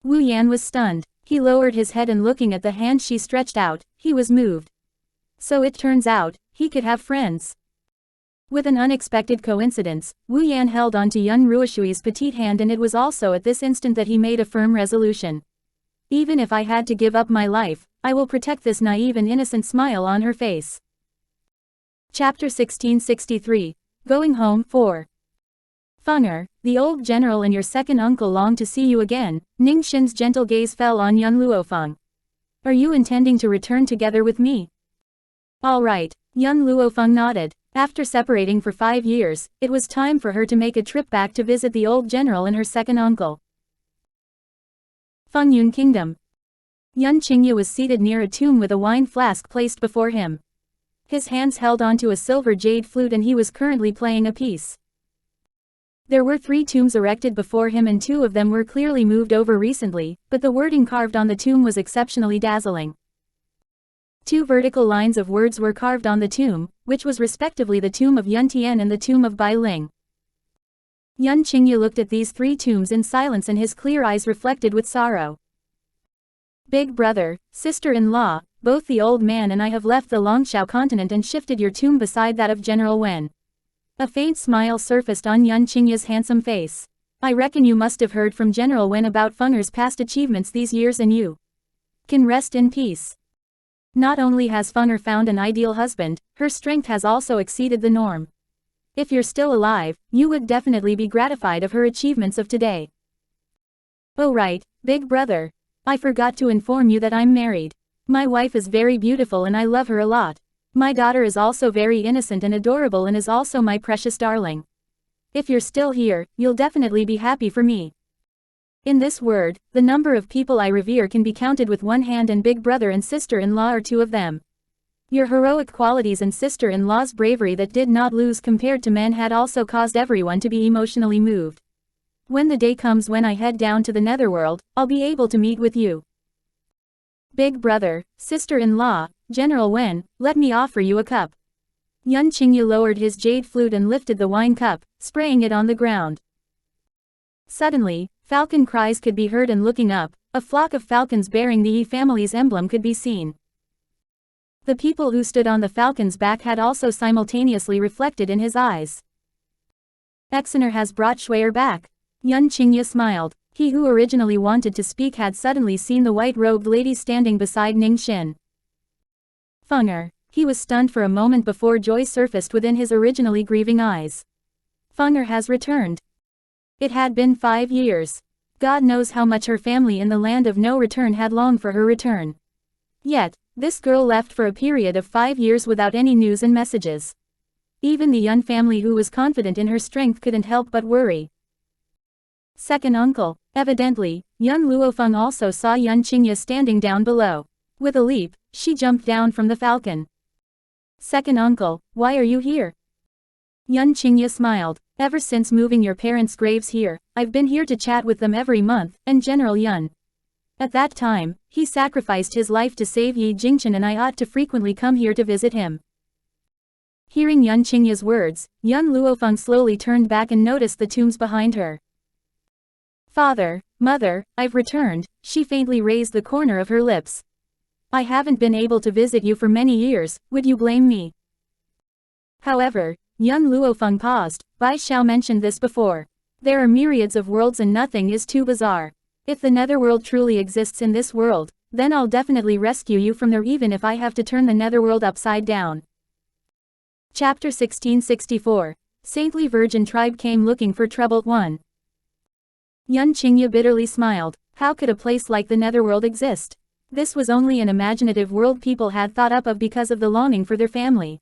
Wu Yan was stunned. He lowered his head and looking at the hand she stretched out, he was moved. So it turns out, he could have friends. With an unexpected coincidence, Wu Yan held onto Yun Ruoshui's petite hand and it was also at this instant that he made a firm resolution. Even if I had to give up my life, I will protect this naive and innocent smile on her face. Chapter 1663. Going Home 4. Fenger, the old general and your second uncle long to see you again. Ningxin's gentle gaze fell on Yun Luofeng. Are you intending to return together with me? All right, Yun Luofeng nodded. After separating for 5 years, it was time for her to make a trip back to visit the old general and her second uncle. Fengyun Kingdom. Yun Qingye was seated near a tomb with a wine flask placed before him. His hands held onto a silver jade flute and he was currently playing a piece. There were 3 tombs erected before him and 2 of them were clearly moved over recently, but the wording carved on the tomb was exceptionally dazzling. 2 vertical lines of words were carved on the tomb, which was respectively the tomb of Yun Tian and the tomb of Bai Ling. Yun Qingye looked at these 3 tombs in silence and his clear eyes reflected with sorrow. Big brother, sister-in-law, both the old man and I have left the Long Xia continent and shifted your tomb beside that of General Wen. A faint smile surfaced on Yun Qingye's handsome face. I reckon you must have heard from General Wen about Fenger's past achievements these years and you can rest in peace. Not only has Fenger found an ideal husband, her strength has also exceeded the norm. If you're still alive, you would definitely be gratified of her achievements of today. Oh right, big brother. I forgot to inform you that I'm married. My wife is very beautiful and I love her a lot. My daughter is also very innocent and adorable and is also my precious darling. If you're still here, you'll definitely be happy for me. In this word, the number of people I revere can be counted with one hand, and big brother and sister-in-law are two of them. Your heroic qualities and sister-in-law's bravery that did not lose compared to men had also caused everyone to be emotionally moved. When the day comes when I head down to the netherworld, I'll be able to meet with you. Big brother, sister-in-law, General Wen, let me offer you a cup. Yun Qingye lowered his jade flute and lifted the wine cup, spraying it on the ground. Suddenly, falcon cries could be heard, and looking up, a flock of falcons bearing the Yi family's emblem could be seen. The people who stood on the falcon's back had also simultaneously reflected in his eyes. Exener has brought Shui'er back. Yun Qingye smiled. He who originally wanted to speak had suddenly seen the white-robed lady standing beside Ningxin. Feng'er. He was stunned for a moment before joy surfaced within his originally grieving eyes. Feng'er has returned. It had been 5 years. God knows how much her family in the land of no return had longed for her return. Yet, this girl left for a period of 5 years without any news and messages. Even the Yun family, who was confident in her strength, couldn't help but worry. Second uncle. Evidently, young Luo Feng also saw Yun Qingye standing down below. With a leap, she jumped down from the falcon. Second uncle, why are you here? Yun Qingye smiled. Ever since moving your parents' graves here, I've been here to chat with them every month, and General Yun. At that time, he sacrificed his life to save Yi Jingchen, and I ought to frequently come here to visit him. Hearing Yun Qingye's words, young Luo Feng slowly turned back and noticed the tombs behind her. Father, mother, I've returned, she faintly raised the corner of her lips. I haven't been able to visit you for many years, would you blame me? However, young Luo Feng paused. Bai Xiao mentioned this before. There are myriads of worlds and nothing is too bizarre. If the netherworld truly exists in this world, then I'll definitely rescue you from there, even if I have to turn the netherworld upside down. Chapter 1664. Saintly Virgin Tribe came looking for trouble. 1. Yun Qingye bitterly smiled. How could a place like the netherworld exist? This was only an imaginative world people had thought up of because of the longing for their family.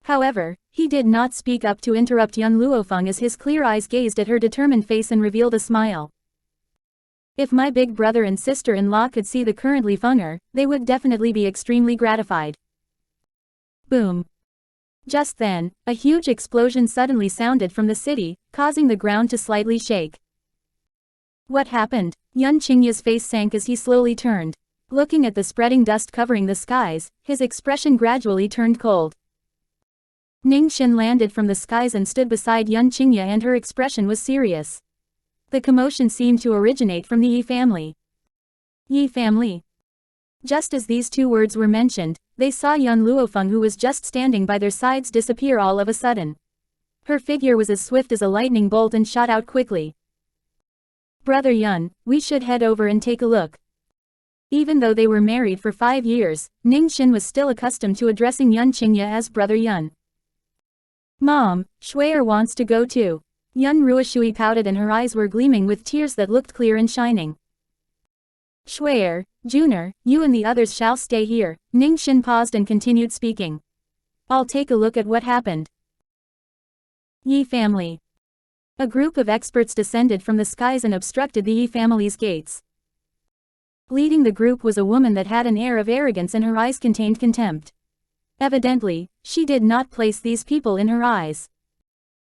However, he did not speak up to interrupt young Luo Feng as his clear eyes gazed at her determined face and revealed a smile. If my big brother and sister-in-law could see the currently Feng'er, they would definitely be extremely gratified. Boom. Just then, a huge explosion suddenly sounded from the city, causing the ground to slightly shake. What happened? Yun Qingye's face sank as he slowly turned. Looking at the spreading dust covering the skies, his expression gradually turned cold. Ningxin landed from the skies and stood beside Yun Qingye, and her expression was serious. The commotion seemed to originate from the Yi family. Yi family. Just as these two words were mentioned, they saw young Luo Feng, who was just standing by their sides, disappear all of a sudden. Her figure was as swift as a lightning bolt and shot out quickly. Brother Yun, we should head over and take a look. Even though they were married for 5 years, Ningxin was still accustomed to addressing Yun Qingye as Brother Yun. Mom, Shui'er wants to go too. Yun Ruoshui pouted and her eyes were gleaming with tears that looked clear and shining. Shui'er, Juner, you and the others shall stay here. Ningxin paused and continued speaking. I'll take a look at what happened. Yi family. A group of experts descended from the skies and obstructed the Yi family's gates. Leading the group was a woman that had an air of arrogance and her eyes contained contempt. Evidently, she did not place these people in her eyes.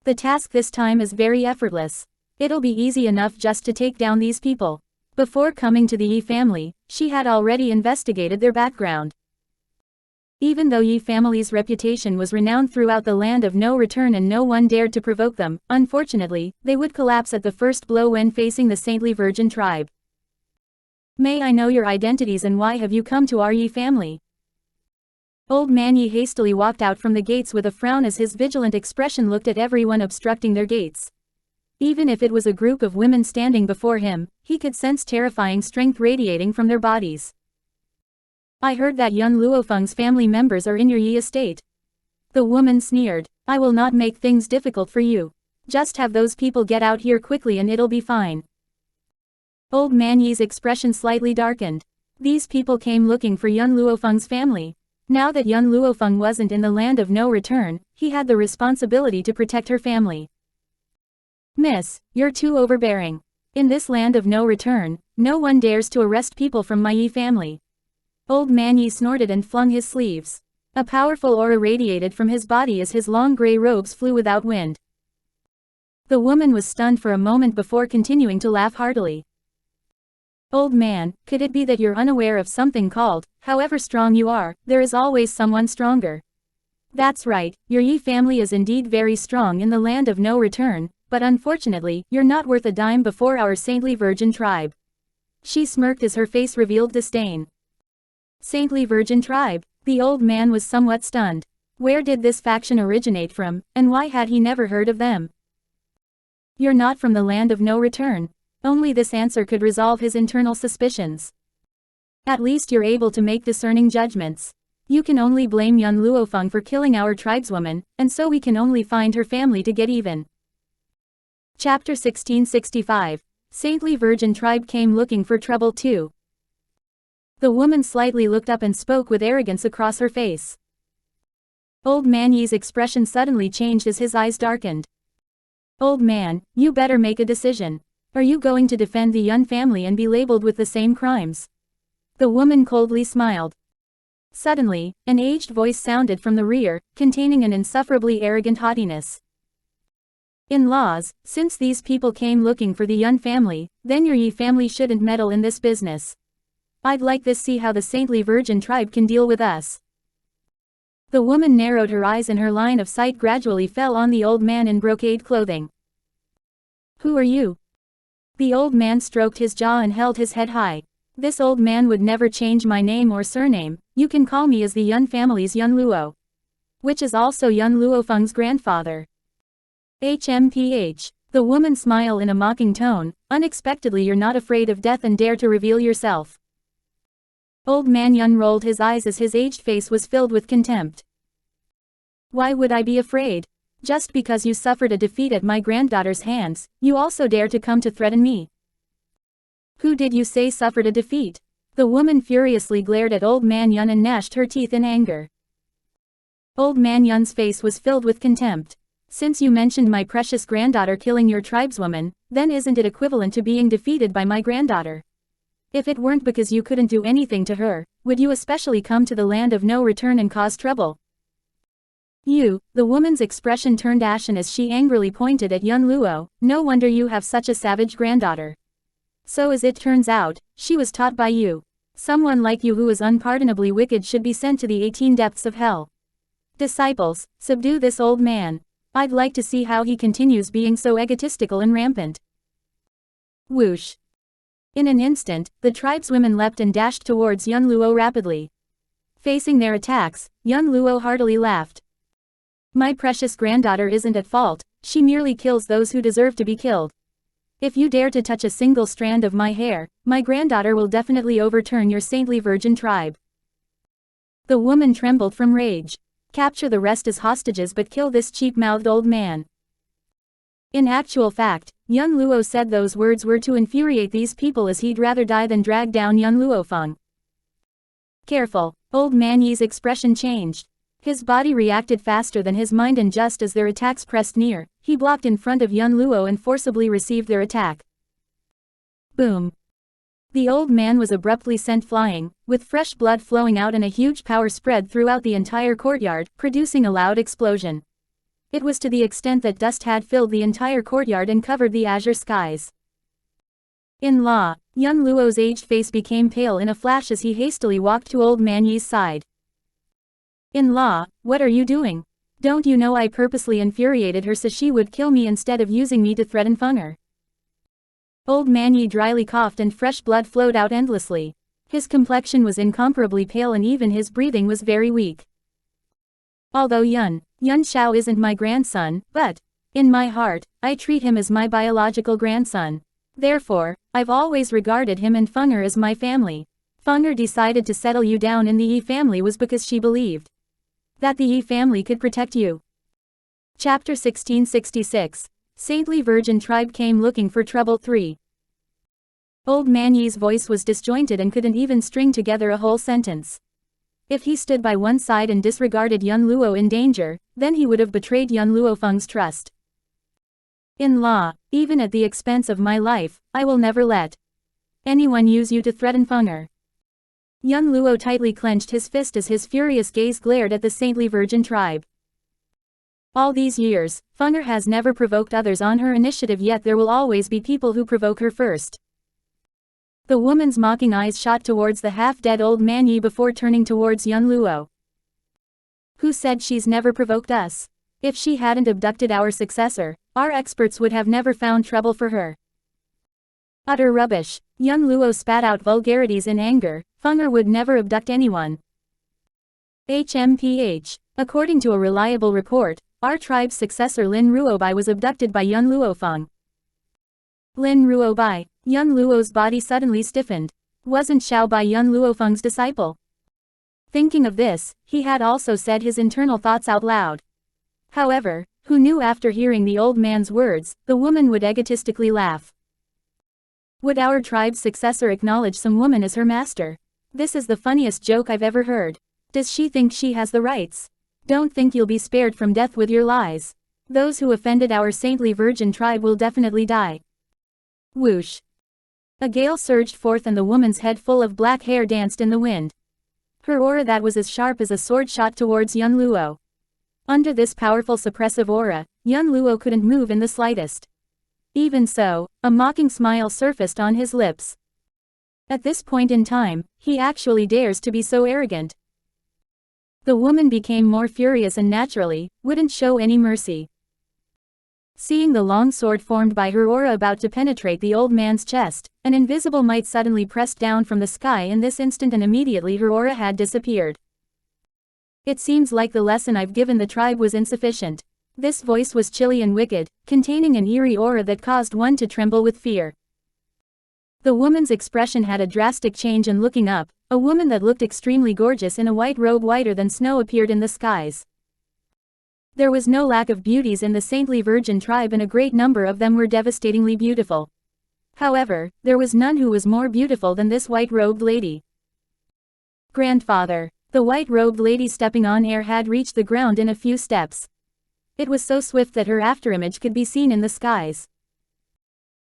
The task this time is very effortless. It'll be easy enough just to take down these people. Before coming to the Yi family, she had already investigated their background. Even though Yi family's reputation was renowned throughout the land of no return and no one dared to provoke them, unfortunately, they would collapse at the first blow when facing the Saintly Virgin Tribe. May I know your identities and why have you come to our Yi family? Old Man Yi hastily walked out from the gates with a frown as his vigilant expression looked at everyone obstructing their gates. Even if it was a group of women standing before him, he could sense terrifying strength radiating from their bodies. I heard that young Luo Feng's family members are in your Yi estate. The woman sneered. I will not make things difficult for you. Just have those people get out here quickly and it'll be fine. Old Man Yi's expression slightly darkened. These people came looking for young Luo Feng's family. Now that young Luo Feng wasn't in the land of no return, he had the responsibility to protect her family. Miss, you're too overbearing. In this land of no return, no one dares to arrest people from my Yi family. Old man Yi snorted and flung his sleeves. A powerful aura radiated from his body as his long gray robes flew without wind. The woman was stunned for a moment before continuing to laugh heartily. Old man, could it be that you're unaware of something called, however strong you are, there is always someone stronger? That's right, your Yi family is indeed very strong in the land of no return, but unfortunately, you're not worth a dime before our saintly virgin tribe. She smirked as her face revealed disdain. Saintly virgin tribe? The old man was somewhat stunned. Where did this faction originate from, and why had he never heard of them? You're not from the land of no return. Only this answer could resolve his internal suspicions. At least you're able to make discerning judgments. You can only blame young Luo Feng for killing our tribeswoman, and so we can only find her family to get even. Chapter 1665. Saintly Virgin Tribe came looking for trouble too. The woman slightly looked up and spoke with arrogance across her face. Old man Yi's expression suddenly changed as his eyes darkened. Old man, you better make a decision. Are you going to defend the Yun family and be labeled with the same crimes? The woman coldly smiled. Suddenly, an aged voice sounded from the rear, containing an insufferably arrogant haughtiness. In-laws, since these people came looking for the Yun family, then your Yi family shouldn't meddle in this business. I'd like to see how the saintly virgin tribe can deal with us. The woman narrowed her eyes and her line of sight gradually fell on the old man in brocade clothing. Who are you? The old man stroked his jaw and held his head high. This old man would never change my name or surname. You can call me as the Yun family's Yun Luo. Which is also Yun Luo Feng's grandfather. HMPH. The woman smiled in a mocking tone. Unexpectedly you're not afraid of death and dare to reveal yourself. Old man Yun rolled his eyes as his aged face was filled with contempt. Why would I be afraid? Just because you suffered a defeat at my granddaughter's hands, you also dare to come to threaten me. Who did you say suffered a defeat? The woman furiously glared at Old Man Yun and gnashed her teeth in anger. Old Man Yun's face was filled with contempt. Since you mentioned my precious granddaughter killing your tribeswoman, then isn't it equivalent to being defeated by my granddaughter? If it weren't because you couldn't do anything to her, would you especially come to the land of no return and cause trouble? You, the woman's expression turned ashen as she angrily pointed at Yun Luo, no wonder you have such a savage granddaughter. So as it turns out, she was taught by you. Someone like you who is unpardonably wicked should be sent to the 18 depths of hell. Disciples, subdue this old man. I'd like to see how he continues being so egotistical and rampant. Whoosh. In an instant, the tribeswomen leapt and dashed towards Yun Luo rapidly. Facing their attacks, Yun Luo heartily laughed. My precious granddaughter isn't at fault, she merely kills those who deserve to be killed. If you dare to touch a single strand of my hair, my granddaughter will definitely overturn your saintly virgin tribe. The woman trembled from rage. Capture the rest as hostages but kill this cheap-mouthed old man. In actual fact, Yun Luo said those words were to infuriate these people as he'd rather die than drag down Yun Luo Feng. Careful, Old Man Yi's expression changed. His body reacted faster than his mind and just as their attacks pressed near, he blocked in front of Yun Luo and forcibly received their attack. Boom. The old man was abruptly sent flying, with fresh blood flowing out and a huge power spread throughout the entire courtyard, producing a loud explosion. It was to the extent that dust had filled the entire courtyard and covered the azure skies. In-law, Yun Luo's aged face became pale in a flash as he hastily walked to Old Man Yi's side. In-law, what are you doing? Don't you know I purposely infuriated her so she would kill me instead of using me to threaten Fenger? Old Man Yi dryly coughed and fresh blood flowed out endlessly. His complexion was incomparably pale and even his breathing was very weak. Although Yun Xiao isn't my grandson, but, in my heart, I treat him as my biological grandson. Therefore, I've always regarded him and Fenger as my family. Fenger decided to settle you down in the Yi family was because she believed that the Yi family could protect you. Chapter 1666. Saintly Virgin Tribe came looking for trouble 3. Old Man Yi's voice was disjointed and couldn't even string together a whole sentence. If he stood by one side and disregarded Yun Luo in danger, then he would have betrayed Yun Luo Feng's trust. In law, even at the expense of my life, I will never let anyone use you to threaten Fenger. Young Luo tightly clenched his fist as his furious gaze glared at the saintly virgin tribe. All these years, Fenger has never provoked others on her initiative, yet there will always be people who provoke her first. The woman's mocking eyes shot towards the half-dead old man Yi before turning towards young Luo. Who said she's never provoked us? If she hadn't abducted our successor, our experts would have never found trouble for her. Utter rubbish. Young Luo spat out vulgarities in anger. Fenger would never abduct anyone. HMPH. According to a reliable report, our tribe's successor Lin Ruobai was abducted by young Luo Feng. Lin Ruobai. Young Luo's body suddenly stiffened. Wasn't Xiao Bai young Luo Feng's disciple? Thinking of this, he had also said his internal thoughts out loud. However, who knew after hearing the old man's words, the woman would egotistically laugh. Would our tribe's successor acknowledge some woman as her master? This is the funniest joke I've ever heard. Does she think she has the rights? Don't think you'll be spared from death with your lies. Those who offended our saintly virgin tribe will definitely die. Whoosh. A gale surged forth and the woman's head full of black hair danced in the wind. Her aura that was as sharp as a sword shot towards young Luo. Under this powerful suppressive aura, young Luo couldn't move in the slightest. Even so, a mocking smile surfaced on his lips. At this point in time, he actually dares to be so arrogant. The woman became more furious and naturally, wouldn't show any mercy. Seeing the long sword formed by her aura about to penetrate the old man's chest, an invisible might suddenly pressed down from the sky in this instant and immediately her aura had disappeared. It seems like the lesson I've given the tribe was insufficient. This voice was chilly and wicked, containing an eerie aura that caused one to tremble with fear. The woman's expression had a drastic change and looking up, a woman that looked extremely gorgeous in a white robe whiter than snow appeared in the skies. There was no lack of beauties in the saintly virgin tribe and a great number of them were devastatingly beautiful. However, there was none who was more beautiful than this white-robed lady. Grandfather. The white-robed lady stepping on air had reached the ground in a few steps. It was so swift that her afterimage could be seen in the skies.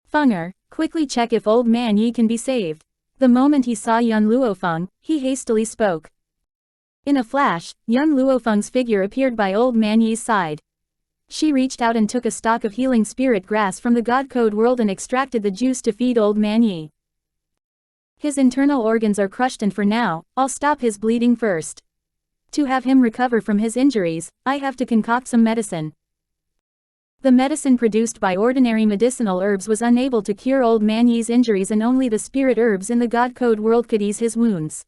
Fenger, quickly check if old man Yi can be saved. The moment he saw young Luo Feng, he hastily spoke. In a flash, young Luo Feng's figure appeared by old man Yi's side. She reached out and took a stalk of healing spirit grass from the God Code world and extracted the juice to feed old man Yi. His internal organs are crushed and for now, I'll stop his bleeding first. To have him recover from his injuries, I have to concoct some medicine. The medicine produced by ordinary medicinal herbs was unable to cure old man Yi's injuries and only the spirit herbs in the God Code world could ease his wounds.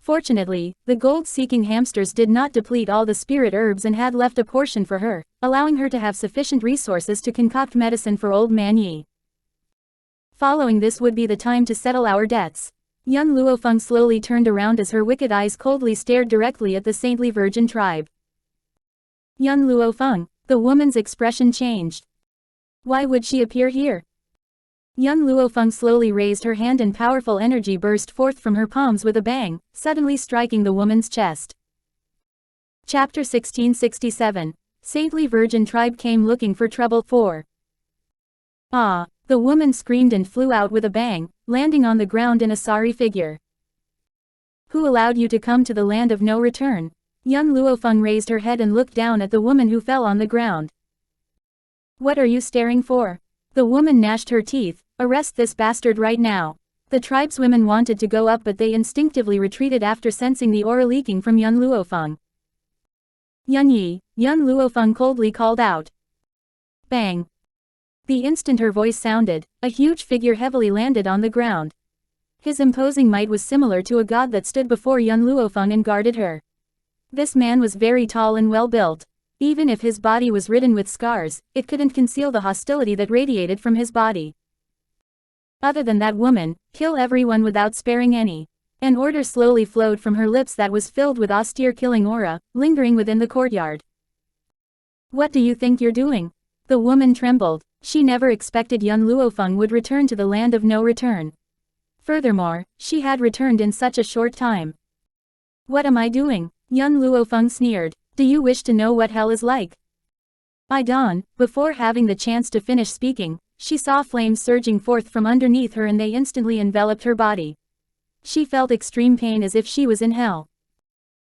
Fortunately, the gold-seeking hamsters did not deplete all the spirit herbs and had left a portion for her, allowing her to have sufficient resources to concoct medicine for old man Yi. Following this would be the time to settle our debts. Young Luo Feng slowly turned around as her wicked eyes coldly stared directly at the saintly virgin tribe. Young Luo Feng, the woman's expression changed. Why would she appear here? Young Luo Feng slowly raised her hand and powerful energy burst forth from her palms with a bang, suddenly striking the woman's chest. Chapter 1667. Saintly Virgin Tribe came looking for trouble 4. Ah! The woman screamed and flew out with a bang, landing on the ground in a sorry figure. Who allowed you to come to the land of no return? Young Luo Feng raised her head and looked down at the woman who fell on the ground. What are you staring for? The woman gnashed her teeth. Arrest this bastard right now. The tribeswomen wanted to go up but they instinctively retreated after sensing the aura leaking from young Luo Feng. Young Yi, young Luo Feng coldly called out. Bang. The instant her voice sounded, a huge figure heavily landed on the ground. His imposing might was similar to a god that stood before young Luo Feng and guarded her. This man was very tall and well built. Even if his body was ridden with scars, it couldn't conceal the hostility that radiated from his body. Other than that woman, kill everyone without sparing any. An order slowly flowed from her lips that was filled with austere killing aura, lingering within the courtyard. What do you think you're doing? The woman trembled. She never expected young Luo Feng would return to the land of no return. Furthermore, she had returned in such a short time. What am I doing? Young Luo Feng sneered. Do you wish to know what hell is like? By dawn, before having the chance to finish speaking, she saw flames surging forth from underneath her and they instantly enveloped her body. She felt extreme pain as if she was in hell.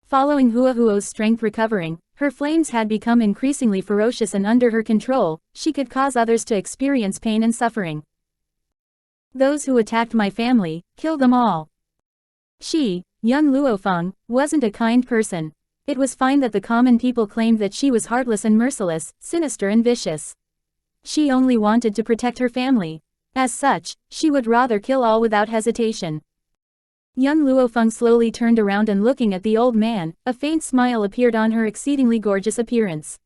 Following Huo's strength recovering, her flames had become increasingly ferocious and under her control, she could cause others to experience pain and suffering. Those who attacked my family, kill them all. She, young Luo Feng, wasn't a kind person. It was fine that the common people claimed that she was heartless and merciless, sinister and vicious. She only wanted to protect her family. As such, she would rather kill all without hesitation. Young Luo Feng slowly turned around and looking at the old man, a faint smile appeared on her exceedingly gorgeous appearance.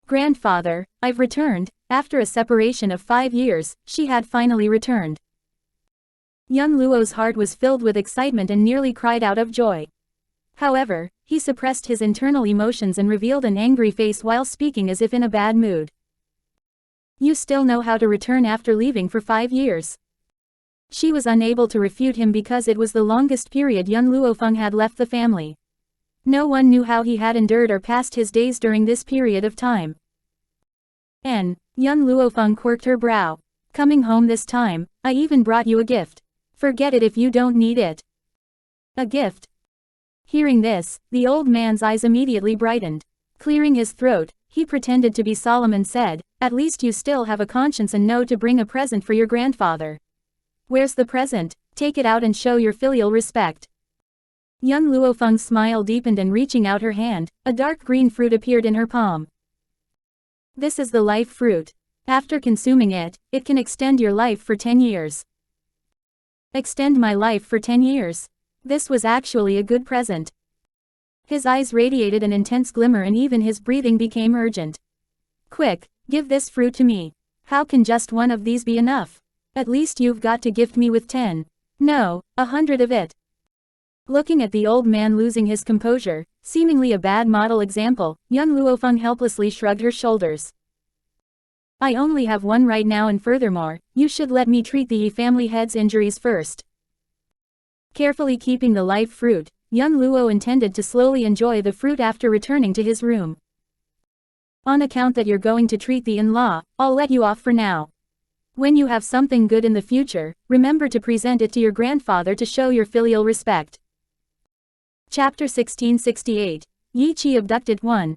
Grandfather, I've returned. After a separation of 5 years, she had finally returned. Young Luo's heart was filled with excitement and nearly cried out of joy. However, he suppressed his internal emotions and revealed an angry face while speaking as if in a bad mood. You still know how to return after leaving for 5 years. She was unable to refute him because it was the longest period young Luo Feng had left the family. No one knew how he had endured or passed his days during this period of time. Young Luo Feng quirked her brow. Coming home this time, I even brought you a gift. Forget it if you don't need it. A gift? Hearing this, the old man's eyes immediately brightened. Clearing his throat, he pretended to be solemn and said, at least you still have a conscience and know to bring a present for your grandfather. Where's the present? Take it out and show your filial respect. Young Luo Feng's smile deepened and reaching out her hand, a dark green fruit appeared in her palm. This is the life fruit. After consuming it, it can extend your life for 10 years. Extend my life for 10 years. This was actually a good present. His eyes radiated an intense glimmer and even his breathing became urgent. Quick, give this fruit to me. How can just one of these be enough? At least you've got to gift me with 10. No, 100 of it. Looking at the old man losing his composure, seemingly a bad model example, young Luo Feng helplessly shrugged her shoulders. I only have one right now and furthermore, you should let me treat the Yi family head's injuries first. Carefully keeping the live fruit, young Luo intended to slowly enjoy the fruit after returning to his room. On account that you're going to treat the in-law, I'll let you off for now. When you have something good in the future, remember to present it to your grandfather to show your filial respect. Chapter 1668, Yi Qi abducted 1.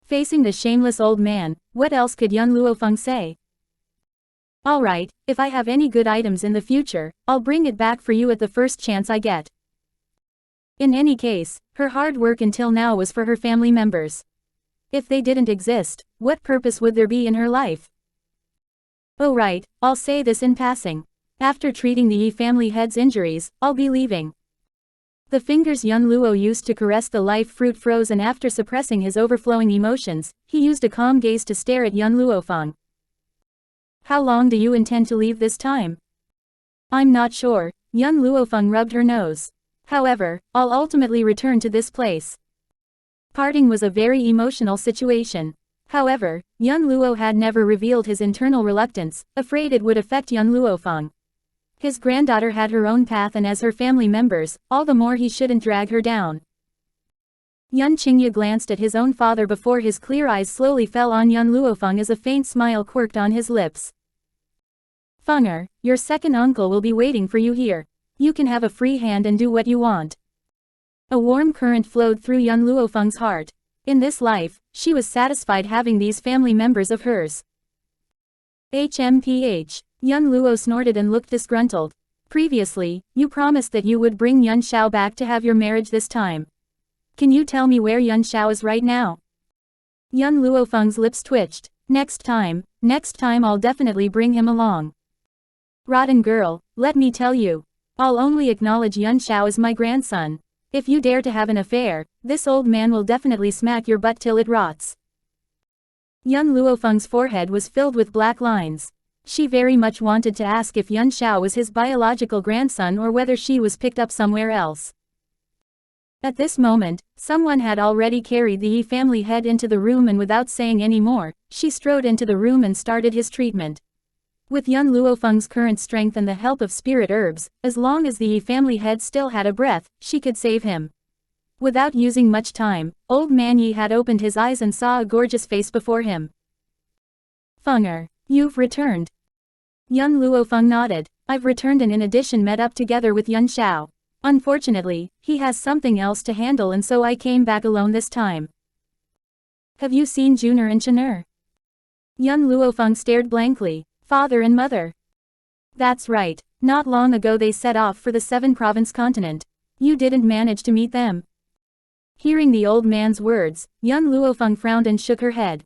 Facing the shameless old man, what else could young Luo Feng say? Alright, if I have any good items in the future, I'll bring it back for you at the first chance I get. In any case, her hard work until now was for her family members. If they didn't exist, what purpose would there be in her life? Oh right, I'll say this in passing. After treating the Yi family head's injuries, I'll be leaving. The fingers young Luo used to caress the live fruit froze and after suppressing his overflowing emotions, he used a calm gaze to stare at young Luo Feng. How long do you intend to leave this time? I'm not sure, young Luo Feng rubbed her nose. However, I'll ultimately return to this place. Parting was a very emotional situation. However, young Luo had never revealed his internal reluctance, afraid it would affect young Luo Feng. His granddaughter had her own path and as her family members, all the more he shouldn't drag her down. Yun Qingye glanced at his own father before his clear eyes slowly fell on young Luo Feng as a faint smile quirked on his lips. Fenger, your second uncle will be waiting for you here. You can have a free hand and do what you want. A warm current flowed through young Luo Feng's heart. In this life, she was satisfied having these family members of hers. HMPH. Young Luo snorted and looked disgruntled. Previously, you promised that you would bring Yun Xiao back to have your marriage this time. Can you tell me where Yun Xiao is right now? Young Luo Feng's lips twitched. Next time I'll definitely bring him along. Rotten girl, let me tell you. I'll only acknowledge Yun Xiao as my grandson. If you dare to have an affair, this old man will definitely smack your butt till it rots. Young Luo Feng's forehead was filled with black lines. She very much wanted to ask if Yun Xiao was his biological grandson or whether she was picked up somewhere else. At this moment, someone had already carried the Yi family head into the room and without saying any more, she strode into the room and started his treatment. With young Luo Feng's current strength and the help of spirit herbs, as long as the Yi family head still had a breath, she could save him. Without using much time, old man Yi had opened his eyes and saw a gorgeous face before him. Fenger, you've returned. Yun Luo Feng nodded. I've returned and in addition met up together with Yun Xiao. Unfortunately, he has something else to handle and so I came back alone this time. Have you seen Juner and Chener? Yun Luo Feng stared blankly. Father and mother. That's right, not long ago they set off for the 7-province continent. You didn't manage to meet them. Hearing the old man's words, Yun Luo Feng frowned and shook her head.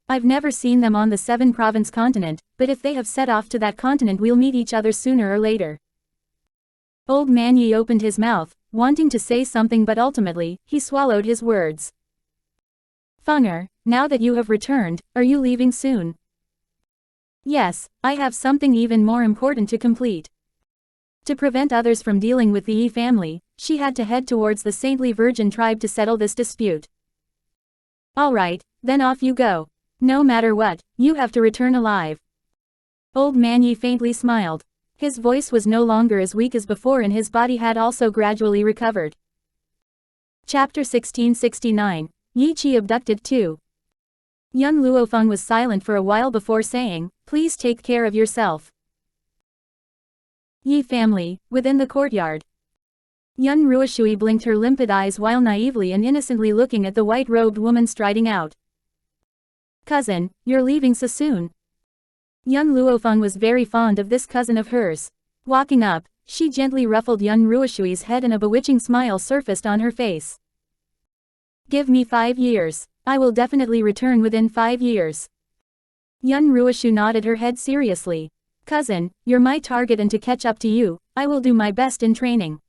I've never seen them on the 7-province continent, but if they have set off to that continent we'll meet each other sooner or later. Old man Yi opened his mouth, wanting to say something but ultimately, he swallowed his words. Fenger, now that you have returned, are you leaving soon? Yes, I have something even more important to complete. To prevent others from dealing with the Yi family, she had to head towards the saintly virgin tribe to settle this dispute. Alright, then off you go. No matter what, you have to return alive. Old man Yi faintly smiled. His voice was no longer as weak as before and his body had also gradually recovered. Chapter 1669, Yi Qi abducted too. Yun Luo Feng was silent for a while before saying, please take care of yourself. Yi family, within the courtyard. Yun Ruoshui blinked her limpid eyes while naively and innocently looking at the white-robed woman striding out. Cousin, you're leaving so soon. Yun Luo Feng was very fond of this cousin of hers. Walking up, she gently ruffled Yun Ruoshui's head and a bewitching smile surfaced on her face. Give me 5 years. I will definitely return within 5 years. Yun Ruoshu nodded her head seriously. Cousin, you're my target and to catch up to you, I will do my best in training.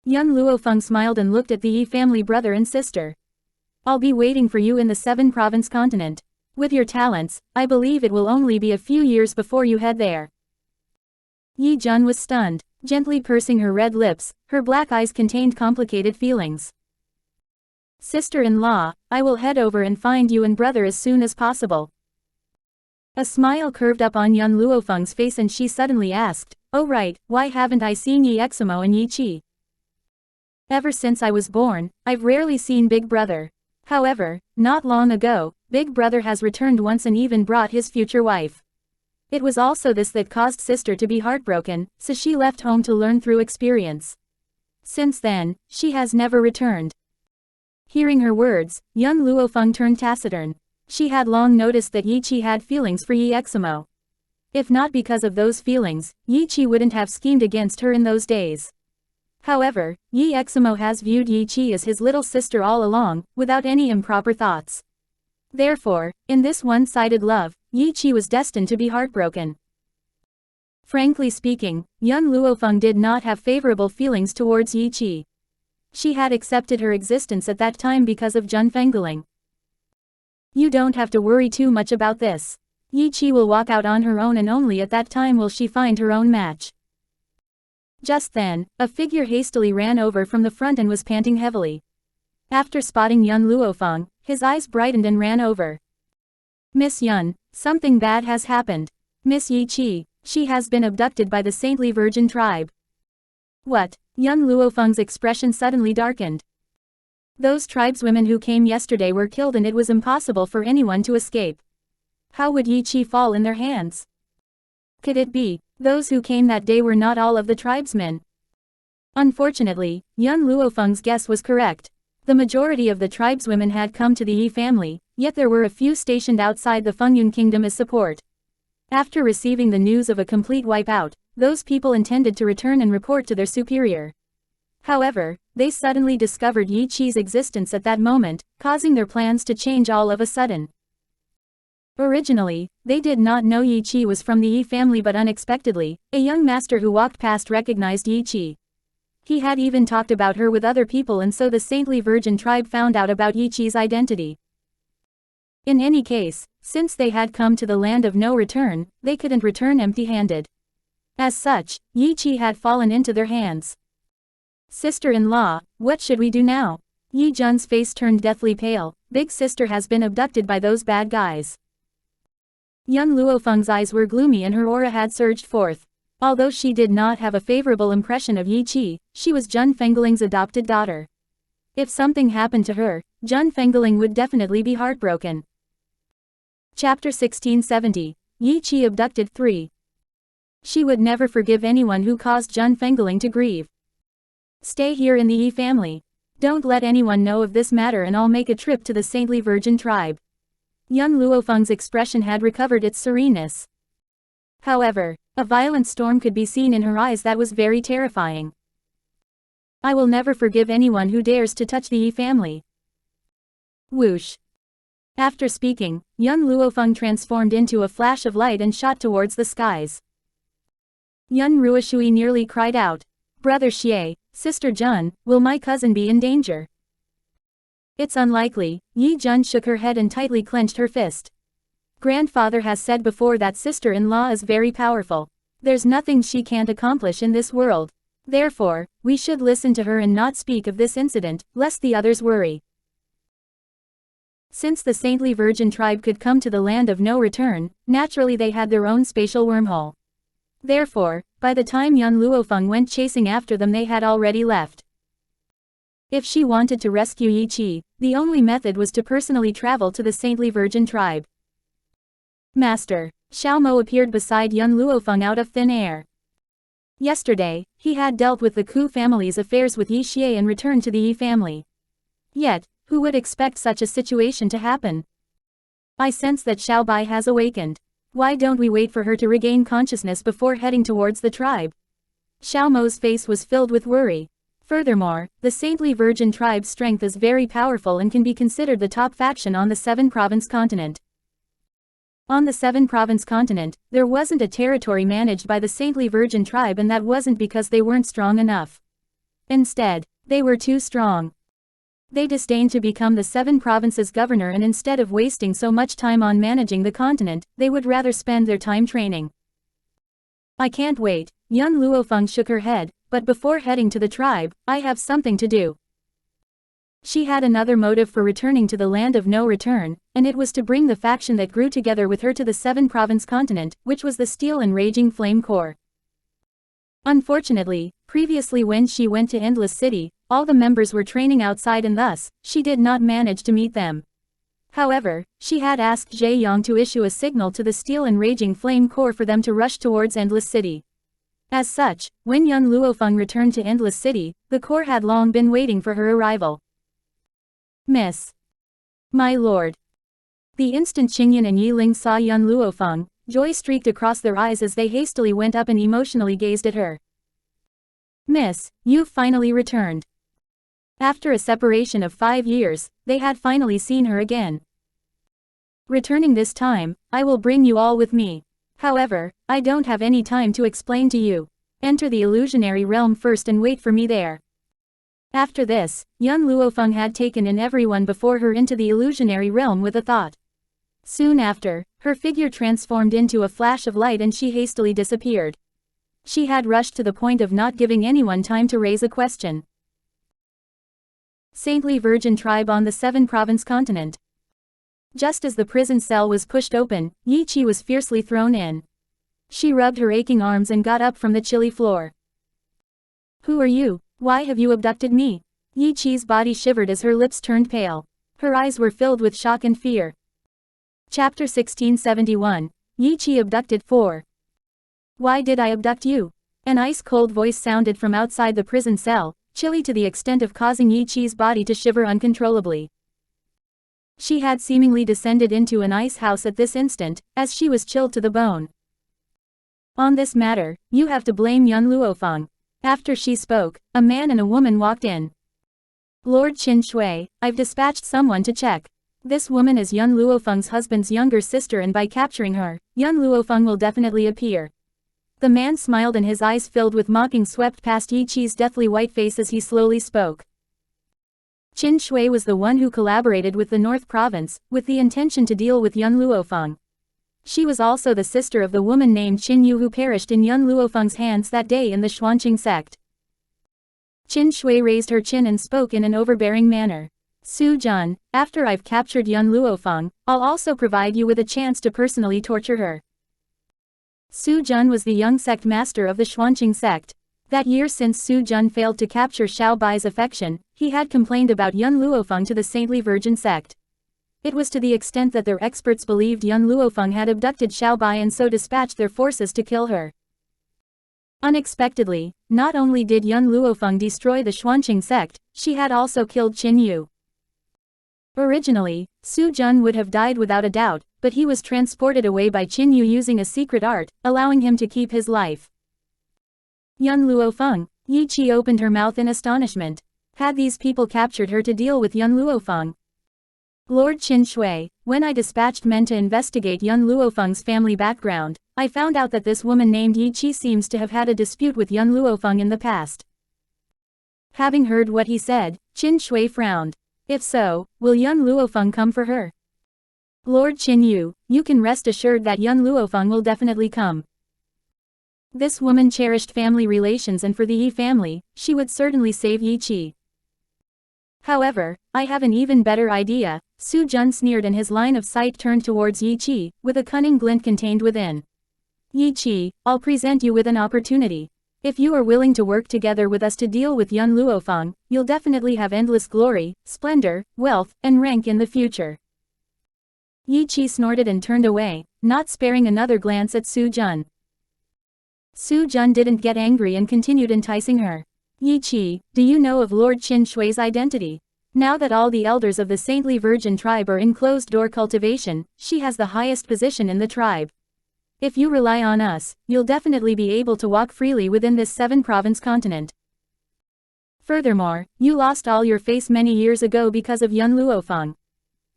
Yun Luo Feng smiled and looked at the Yi family brother and sister. I'll be waiting for you in the 7-province continent. With your talents, I believe it will only be a few years before you head there. Yi Jun was stunned, gently pursing her red lips, her black eyes contained complicated feelings. Sister-in-law, I will head over and find you and brother as soon as possible. A smile curved up on Yun Luo Feng's face and she suddenly asked, oh right, why haven't I seen Yi Eximo and Yi Qi? Ever since I was born, I've rarely seen Big Brother. However, not long ago, Big Brother has returned once and even brought his future wife. It was also this that caused sister to be heartbroken, so she left home to learn through experience. Since then, she has never returned. Hearing her words, Yun Luo Feng turned taciturn. She had long noticed that Yi Qi had feelings for Yi Eximo. If not because of those feelings, Yi Qi wouldn't have schemed against her in those days. However, Yi Eximo has viewed Yi Qi as his little sister all along, without any improper thoughts. Therefore, in this one-sided love, Yi Qi was destined to be heartbroken. Frankly speaking, Yun Luo Feng did not have favorable feelings towards Yi Qi. She had accepted her existence at that time because of Jun Fengling. You don't have to worry too much about this. Yi Qi will walk out on her own and only at that time will she find her own match. Just then, a figure hastily ran over from the front and was panting heavily. After spotting Yun Luo Feng, his eyes brightened and ran over. Miss Yun, something bad has happened. Miss Yi Qi, she has been abducted by the saintly virgin tribe. What? Yun Luo Feng's expression suddenly darkened. Those tribeswomen who came yesterday were killed and it was impossible for anyone to escape. How would Yi Qi fall in their hands? Could it be, those who came that day were not all of the tribesmen? Unfortunately, Yun Luo Feng's guess was correct. The majority of the tribeswomen had come to the Yi family, yet there were a few stationed outside the Fengyun kingdom as support. After receiving the news of a complete wipeout, those people intended to return and report to their superior. However, they suddenly discovered Yi Qi's existence at that moment, causing their plans to change all of a sudden. Originally, they did not know Yi Qi was from the Yi family but unexpectedly, a young master who walked past recognized Yi Qi. He had even talked about her with other people and so the saintly virgin tribe found out about Yi Qi's identity. In any case, since they had come to the land of no return, they couldn't return empty-handed. As such, Yi Qi had fallen into their hands. Sister-in-law, what should we do now? Yi Jun's face turned deathly pale. Big sister has been abducted by those bad guys. Yun Luo Feng's eyes were gloomy and her aura had surged forth. Although she did not have a favorable impression of Yi Qi, she was Jun Fengling's adopted daughter. If something happened to her, Zhang Fengling would definitely be heartbroken. Chapter 1670. Yi Qi abducted 3. She would never forgive anyone who caused Zhang Fengling to grieve. Stay here in the Yi family. Don't let anyone know of this matter and I'll make a trip to the Saintly Virgin tribe. Young Luo Feng's expression had recovered its sereneness. However, a violent storm could be seen in her eyes that was very terrifying. I will never forgive anyone who dares to touch the Yi family. Whoosh. After speaking, young Luo Feng transformed into a flash of light and shot towards the skies. Yun Ruoshui nearly cried out, "Brother Xie, Sister Jun, will my cousin be in danger?" It's unlikely. Yi Jun shook her head and tightly clenched her fist. Grandfather has said before that sister-in-law is very powerful. There's nothing she can't accomplish in this world. Therefore, we should listen to her and not speak of this incident, lest the others worry. Since the Saintly Virgin tribe could come to the land of no return, naturally they had their own spatial wormhole. Therefore, by the time Yun Luofeng went chasing after them they had already left. If she wanted to rescue Yi Qi, the only method was to personally travel to the Saintly Virgin tribe. Master, Xiao Mo appeared beside Yun Luofeng out of thin air. Yesterday, he had dealt with the Ku family's affairs with Yi Xie and returned to the Yi family. Yet, who would expect such a situation to happen? I sense that Xiao Bai has awakened. Why don't we wait for her to regain consciousness before heading towards the tribe? Xiao Mo's face was filled with worry. Furthermore, the Saintly Virgin tribe's strength is very powerful and can be considered the top faction on the Seven-Province continent. On the Seven-Province continent, there wasn't a territory managed by the Saintly Virgin tribe, and that wasn't because they weren't strong enough. Instead, they were too strong. They disdained to become the Seven Provinces' governor, and instead of wasting so much time on managing the continent, they would rather spend their time training. I can't wait. Yun Luofeng shook her head, but before heading to the tribe, I have something to do. She had another motive for returning to the land of no return, and it was to bring the faction that grew together with her to the Seven-Province continent, which was the Steel and Raging Flame Corps. Unfortunately, previously when she went to Endless City, all the members were training outside and thus, she did not manage to meet them. However, she had asked Zhe Yang to issue a signal to the Steel and Raging Flame Corps for them to rush towards Endless City. As such, when Yun Luofeng returned to Endless City, the Corps had long been waiting for her arrival. Miss. My lord. The instant Qingyan and Yi Ling saw Yun Luofeng, joy streaked across their eyes as they hastily went up and emotionally gazed at her. Miss, you've finally returned. After a separation of 5 years, they had finally seen her again. Returning this time, I will bring you all with me. However, I don't have any time to explain to you. Enter the illusionary realm first and wait for me there. After this, Yun Luofeng had taken in everyone before her into the illusionary realm with a thought. Soon after, her figure transformed into a flash of light and she hastily disappeared. She had rushed to the point of not giving anyone time to raise a question. Saintly Virgin tribe on the Seven-Province continent. Just as the prison cell was pushed open, Yi Qi was fiercely thrown in. She rubbed her aching arms and got up from the chilly floor. Who are you? Why have you abducted me? Yi Qi's body shivered as her lips turned pale. Her eyes were filled with shock and fear. Chapter 1671. Yi Qi abducted 4. Why did I abduct you? An ice-cold voice sounded from outside the prison cell, chilly to the extent of causing Yi Qi's body to shiver uncontrollably. She had seemingly descended into an ice house at this instant, as she was chilled to the bone. On this matter, you have to blame Yun Luofeng. After she spoke, a man and a woman walked in. Lord Qin Shui, I've dispatched someone to check. This woman is Yun Luofeng's husband's younger sister, and by capturing her, Yun Luofeng will definitely appear. The man smiled and his eyes filled with mocking swept past Yi Qi's deathly white face as he slowly spoke. Qin Shui was the one who collaborated with the North Province, with the intention to deal with Yun Luofeng. She was also the sister of the woman named Qin Yu who perished in Yun Luofeng's hands that day in the Xuanqing sect. Qin Shui raised her chin and spoke in an overbearing manner. Su Jun, after I've captured Yun Luofeng, I'll also provide you with a chance to personally torture her. Su Jun was the young sect master of the Xuanqing sect. That year, since Su Jun failed to capture Xiao Bai's affection, he had complained about Yun Luofeng to the saintly virgin sect. It was to the extent that their experts believed Yun Luofeng had abducted Xiao Bai and so dispatched their forces to kill her. Unexpectedly, not only did Yun Luofeng destroy the Xuanqing sect, she had also killed Qin Yu. Originally, Su Jun would have died without a doubt, but he was transported away by Qin Yu using a secret art, allowing him to keep his life. Yun Luofeng. Yi Qi opened her mouth in astonishment. Had these people captured her to deal with Yun Luofeng? Lord Qin Shui, when I dispatched men to investigate Yun Luofeng's family background, I found out that this woman named Yi Qi seems to have had a dispute with Yun Luofeng in the past. Having heard what he said, Qin Shui frowned. If so, will Yun Luofeng come for her? Lord Qin Yu, you can rest assured that Yun Luofeng will definitely come. This woman cherished family relations, and for the Yi family, she would certainly save Yi Qi. However, I have an even better idea. Su Jun sneered and his line of sight turned towards Yi Qi, with a cunning glint contained within. Yi Qi, I'll present you with an opportunity. If you are willing to work together with us to deal with Yun Luofeng, you'll definitely have endless glory, splendor, wealth, and rank in the future. Yi Qi snorted and turned away, not sparing another glance at Su Jun. Su Jun didn't get angry and continued enticing her. Yi Qi, do you know of Lord Qin Shui's identity? Now that all the elders of the saintly virgin tribe are in closed-door cultivation, she has the highest position in the tribe. If you rely on us, you'll definitely be able to walk freely within this 7-province continent. Furthermore, you lost all your face many years ago because of Yun Luofeng.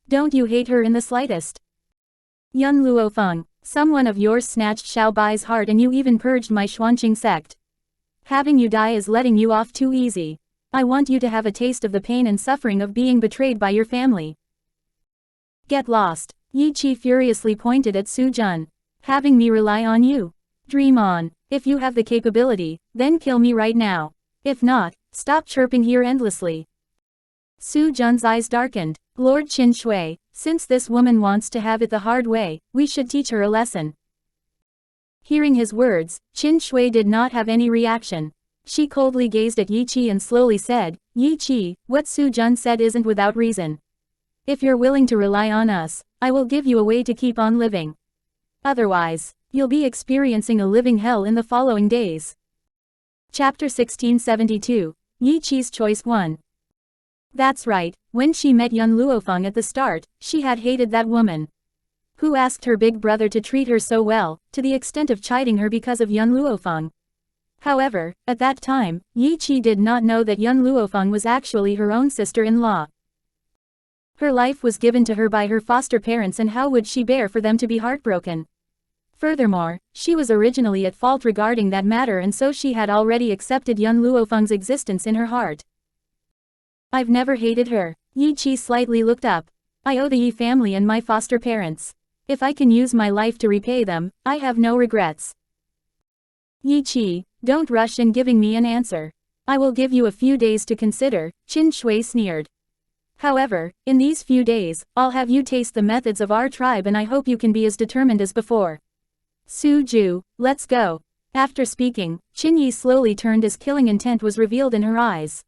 Don't you hate her in the slightest? Yun Luofeng, someone of yours snatched Xiao Bai's heart and you even purged my Xuanqing sect. Having you die is letting you off too easy. I want you to have a taste of the pain and suffering of being betrayed by your family. Get lost. Yi Qi furiously pointed at Su Jun. Having me rely on you? Dream on. If you have the capability, then kill me right now. If not, stop chirping here endlessly. Su Jun's eyes darkened. Lord Qin Shui, since this woman wants to have it the hard way, we should teach her a lesson. Hearing his words, Qin Shui did not have any reaction. She coldly gazed at Yi Qi and slowly said, Yi Qi, what Su Jun said isn't without reason. If you're willing to rely on us, I will give you a way to keep on living. Otherwise, you'll be experiencing a living hell in the following days. Chapter 1672, Yi Qi's Choice 1. That's right, when she met Yun Luofeng at the start, she had hated that woman. Who asked her big brother to treat her so well, to the extent of chiding her because of Yun Luofeng. However, at that time, Yi Qi did not know that Yun Luofeng was actually her own sister-in-law. Her life was given to her by her foster parents, and how would she bear for them to be heartbroken? Furthermore, she was originally at fault regarding that matter, and so she had already accepted Yun Luofeng's existence in her heart. I've never hated her. Yi Qi slightly looked up. I owe the Yi family and my foster parents. If I can use my life to repay them, I have no regrets. Yi Qi, don't rush in giving me an answer. I will give you a few days to consider, Qin Shui sneered. However, in these few days, I'll have you taste the methods of our tribe, and I hope you can be as determined as before. Su Ju, let's go. After speaking, Qin Yi slowly turned as killing intent was revealed in her eyes.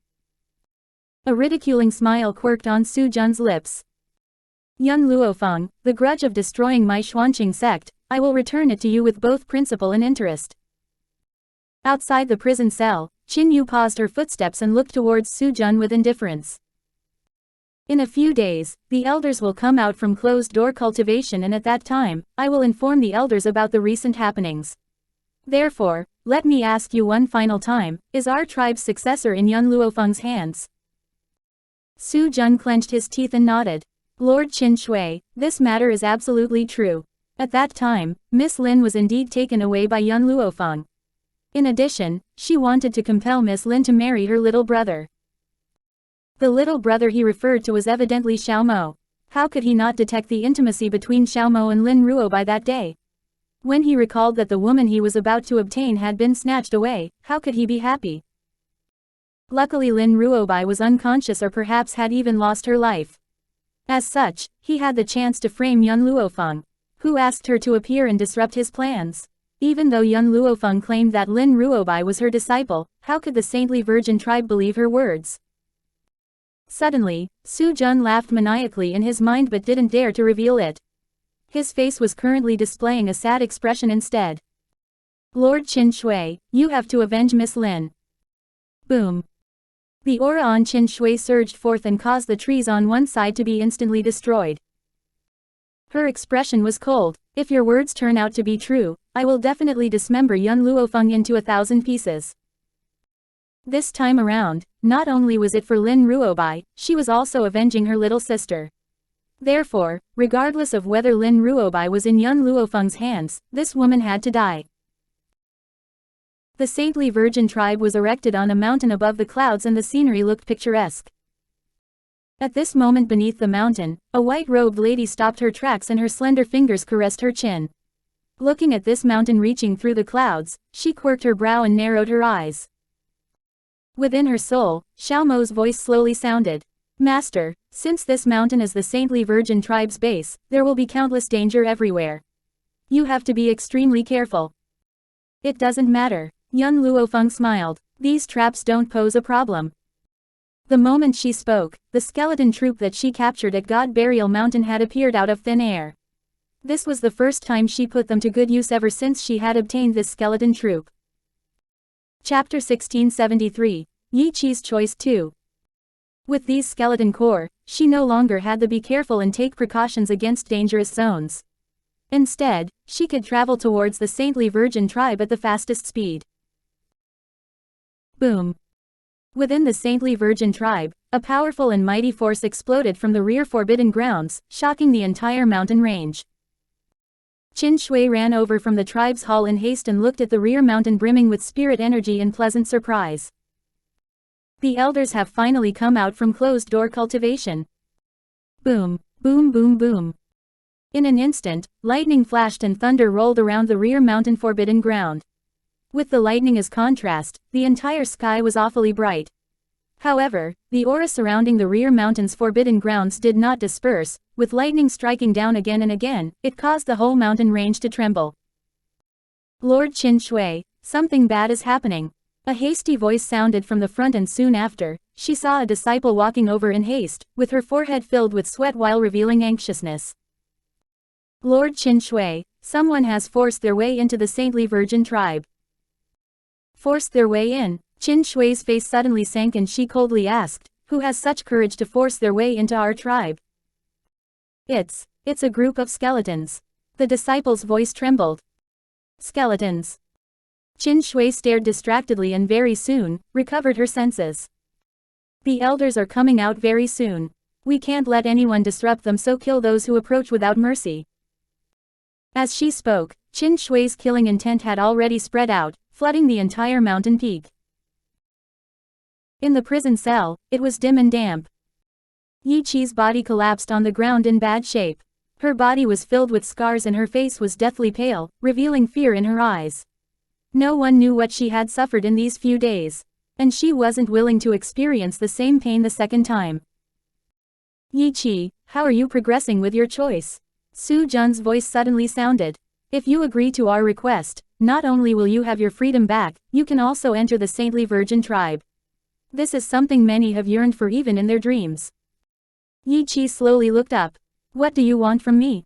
A ridiculing smile quirked on Su Jun's lips. Yun Luofeng, the grudge of destroying my Xuanqing sect, I will return it to you with both principle and interest. Outside the prison cell, Qin Yu paused her footsteps and looked towards Su Jun with indifference. In a few days, the elders will come out from closed-door cultivation, and at that time, I will inform the elders about the recent happenings. Therefore, let me ask you one final time, is our tribe's successor in Yun Luofeng's hands? Su Jun clenched his teeth and nodded. Lord Qin Shui, this matter is absolutely true. At that time, Miss Lin was indeed taken away by Yun Luofeng. In addition, she wanted to compel Miss Lin to marry her little brother. The little brother he referred to was evidently Xiao Mo. How could he not detect the intimacy between Xiao Mo and Lin Ruo by that day? When he recalled that the woman he was about to obtain had been snatched away, how could he be happy? Luckily Lin Ruobai was unconscious, or perhaps had even lost her life. As such, he had the chance to frame Yun Luofeng, who asked her to appear and disrupt his plans. Even though Yun Luofeng claimed that Lin Ruobai was her disciple, how could the saintly virgin tribe believe her words? Suddenly, Su Jun laughed maniacally in his mind but didn't dare to reveal it. His face was currently displaying a sad expression instead. Lord Qin Shui, you have to avenge Miss Lin. Boom. The aura on Qin Shui surged forth and caused the trees on one side to be instantly destroyed. Her expression was cold. If your words turn out to be true, I will definitely dismember young Luo Feng into 1,000 pieces. This time around, not only was it for Lin Ruobai, she was also avenging her little sister. Therefore, regardless of whether Lin Ruobai was in young Luo Feng's hands, this woman had to die. The saintly virgin tribe was erected on a mountain above the clouds and the scenery looked picturesque. At this moment beneath the mountain, a white-robed lady stopped her tracks and her slender fingers caressed her chin. Looking at this mountain reaching through the clouds, she quirked her brow and narrowed her eyes. Within her soul, Xiao Mo's voice slowly sounded. Master, since this mountain is the saintly virgin tribe's base, there will be countless danger everywhere. You have to be extremely careful. It doesn't matter. Yun Luo Feng smiled. These traps don't pose a problem. The moment she spoke, the skeleton troop that she captured at God Burial Mountain had appeared out of thin air. This was the first time she put them to good use ever since she had obtained this skeleton troop. Chapter 1673, Yi Qi's Choice 2. With these skeleton core, she no longer had to be careful and take precautions against dangerous zones. Instead, she could travel towards the saintly virgin tribe at the fastest speed. Boom. Within the saintly virgin tribe, a powerful and mighty force exploded from the rear forbidden grounds, shocking the entire mountain range. Qin Shui ran over from the tribe's hall in haste and looked at the rear mountain brimming with spirit energy in pleasant surprise. The elders have finally come out from closed-door cultivation. Boom, boom, boom, boom. In an instant, lightning flashed and thunder rolled around the rear mountain forbidden ground. With the lightning as contrast, the entire sky was awfully bright. However, the aura surrounding the rear mountain's forbidden grounds did not disperse, with lightning striking down again and again, it caused the whole mountain range to tremble. Lord Qin Shui, something bad is happening. A hasty voice sounded from the front and soon after, she saw a disciple walking over in haste, with her forehead filled with sweat while revealing anxiousness. Lord Qin Shui, someone has forced their way into the saintly virgin tribe. Forced their way in? Qin Shui's face suddenly sank and she coldly asked, who has such courage to force their way into our tribe? It's a group of skeletons. The disciple's voice trembled. Skeletons. Qin Shui stared distractedly and very soon, recovered her senses. The elders are coming out very soon. We can't let anyone disrupt them, so kill those who approach without mercy. As she spoke, Qin Shui's killing intent had already spread out, flooding the entire mountain peak. In the prison cell, it was dim and damp. Yi Qi's body collapsed on the ground in bad shape. Her body was filled with scars and her face was deathly pale, revealing fear in her eyes. No one knew what she had suffered in these few days. And she wasn't willing to experience the same pain the second time. Yi Qi, how are you progressing with your choice? Su Jun's voice suddenly sounded. If you agree to our request, not only will you have your freedom back, you can also enter the saintly virgin tribe. This is something many have yearned for even in their dreams. Yi Qi slowly looked up. What do you want from me?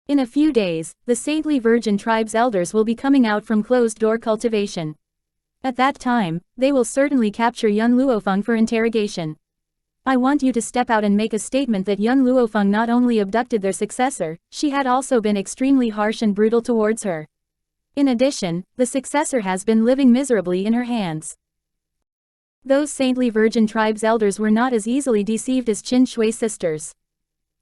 In a few days, the saintly virgin tribe's elders will be coming out from closed-door cultivation. At that time, they will certainly capture Yun Luofeng for interrogation. I want you to step out and make a statement that Yun Luofeng not only abducted their successor, she had also been extremely harsh and brutal towards her. In addition, the successor has been living miserably in her hands. Those saintly virgin tribe's elders were not as easily deceived as Qin Shui's sisters.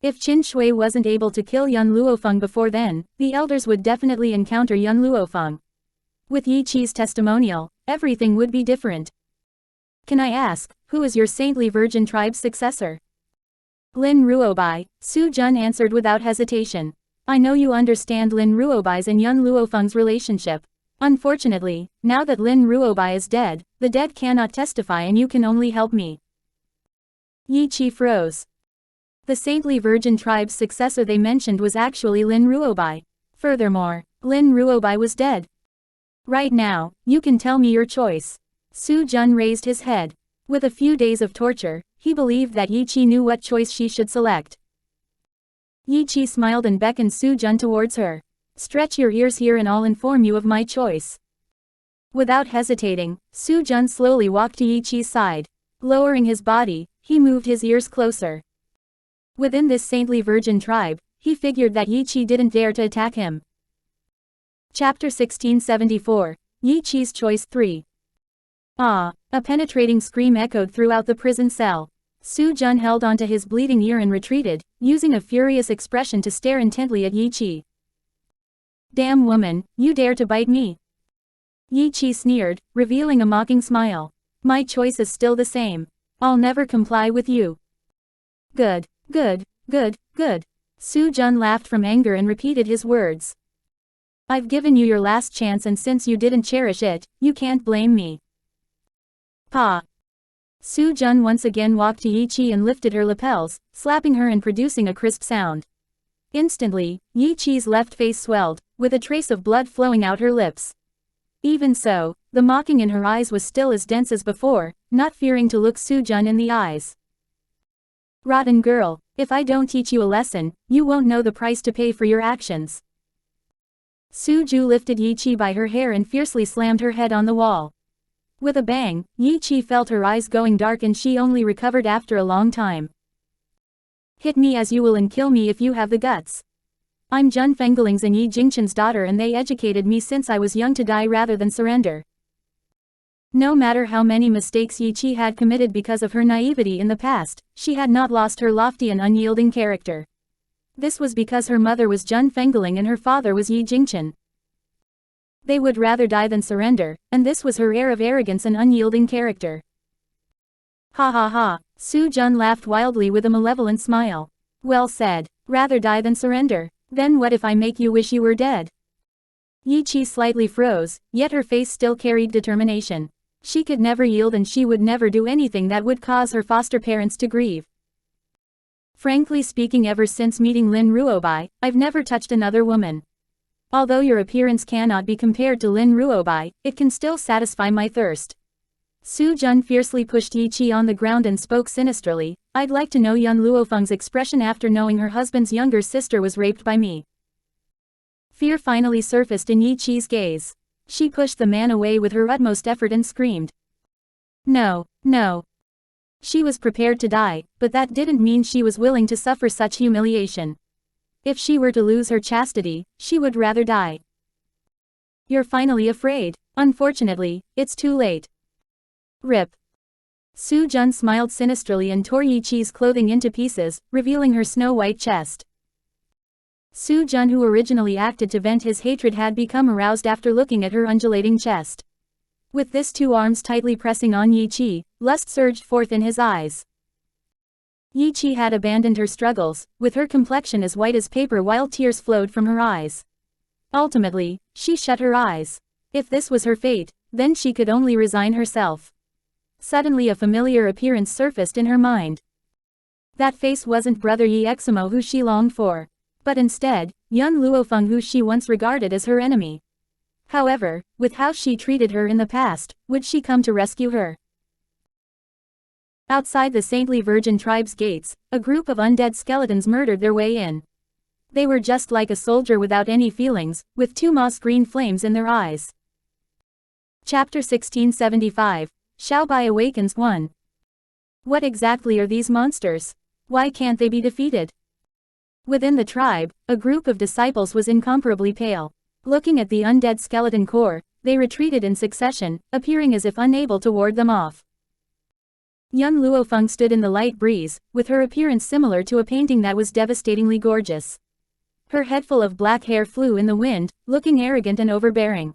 If Qin Shui wasn't able to kill Yun Luofeng before then, the elders would definitely encounter Yun Luofeng. With Yi Qi's testimonial, everything would be different. Can I ask, who is your saintly virgin tribe's successor? Lin Ruobai, Su Jun answered without hesitation. I know you understand Lin Ruobai's and Yun Luofeng's relationship. Unfortunately, now that Lin Ruobai is dead, the dead cannot testify and you can only help me. Yi Qi froze. The saintly virgin tribe's successor they mentioned was actually Lin Ruobai. Furthermore, Lin Ruobai was dead. Right now, you can tell me your choice. Su Jun raised his head. With a few days of torture, he believed that Yi Qi knew what choice she should select. Yi Qi smiled and beckoned Su Jun towards her. Stretch your ears here and I'll inform you of my choice. Without hesitating, Su Jun slowly walked to Yi Qi's side. Lowering his body, he moved his ears closer. Within this saintly virgin tribe, he figured that Yi Qi didn't dare to attack him. Chapter 1674, Yi Qi's Choice 3. Ah! A penetrating scream echoed throughout the prison cell. Su Jun held onto his bleeding ear and retreated, using a furious expression to stare intently at Yi Qi. Damn woman, you dare to bite me! Yi Qi sneered, revealing a mocking smile. My choice is still the same. I'll never comply with you. Good, good, good, good. Su Jun laughed from anger and repeated his words. I've given you your last chance and since you didn't cherish it, you can't blame me. Pa! Su Jun once again walked to Yi Qi and lifted her lapels, slapping her and producing a crisp sound. Instantly, Yi Qi's left face swelled, with a trace of blood flowing out her lips. Even so, the mocking in her eyes was still as dense as before, not fearing to look Su Jun in the eyes. Rotten girl, if I don't teach you a lesson, you won't know the price to pay for your actions. Su Ju lifted Yi Qi by her hair and fiercely slammed her head on the wall. With a bang, Yi Qi felt her eyes going dark and she only recovered after a long time. Hit me as you will and kill me if you have the guts. I'm Jun Fengling's and Yi Jingchen's daughter and they educated me since I was young to die rather than surrender. No matter how many mistakes Yi Qi had committed because of her naivety in the past, she had not lost her lofty and unyielding character. This was because her mother was Jun Fengling and her father was Yi Jingchen. They would rather die than surrender, and this was her air of arrogance and unyielding character. Ha ha ha, Su Jun laughed wildly with a malevolent smile. Well said, rather die than surrender, then what if I make you wish you were dead? Yi Qi slightly froze, yet her face still carried determination. She could never yield and she would never do anything that would cause her foster parents to grieve. Frankly speaking, ever since meeting Lin Ruobai, I've never touched another woman. Although your appearance cannot be compared to Lin Ruobai, it can still satisfy my thirst. Su Jun fiercely pushed Yi Qi on the ground and spoke sinisterly, I'd like to know young Luo Feng's expression after knowing her husband's younger sister was raped by me. Fear finally surfaced in Yi Qi's gaze. She pushed the man away with her utmost effort and screamed. No, no. She was prepared to die, but that didn't mean she was willing to suffer such humiliation. If she were to lose her chastity, she would rather die. You're finally afraid. Unfortunately, it's too late. Rip. Su Jun smiled sinisterly and tore Yi Qi's clothing into pieces, revealing her snow-white chest. Su Jun, who originally acted to vent his hatred, had become aroused after looking at her undulating chest. With this two arms tightly pressing on Yi Qi, lust surged forth in his eyes. Yi Qi had abandoned her struggles, with her complexion as white as paper while tears flowed from her eyes. Ultimately, she shut her eyes. If this was her fate, then she could only resign herself. Suddenly a familiar appearance surfaced in her mind. That face wasn't Brother Yi Eximo who she longed for, but instead, young Luo Feng who she once regarded as her enemy. However, with how she treated her in the past, would she come to rescue her? Outside the saintly virgin tribe's gates, a group of undead skeletons murdered their way in. They were just like a soldier without any feelings, with two moss-green flames in their eyes. Chapter 1675, Xiao Bai Awakens 1. What exactly are these monsters? Why can't they be defeated? Within the tribe, a group of disciples was incomparably pale. Looking at the undead skeleton core, they retreated in succession, appearing as if unable to ward them off. Young Luo Feng stood in the light breeze, with her appearance similar to a painting that was devastatingly gorgeous. Her head full of black hair flew in the wind, looking arrogant and overbearing.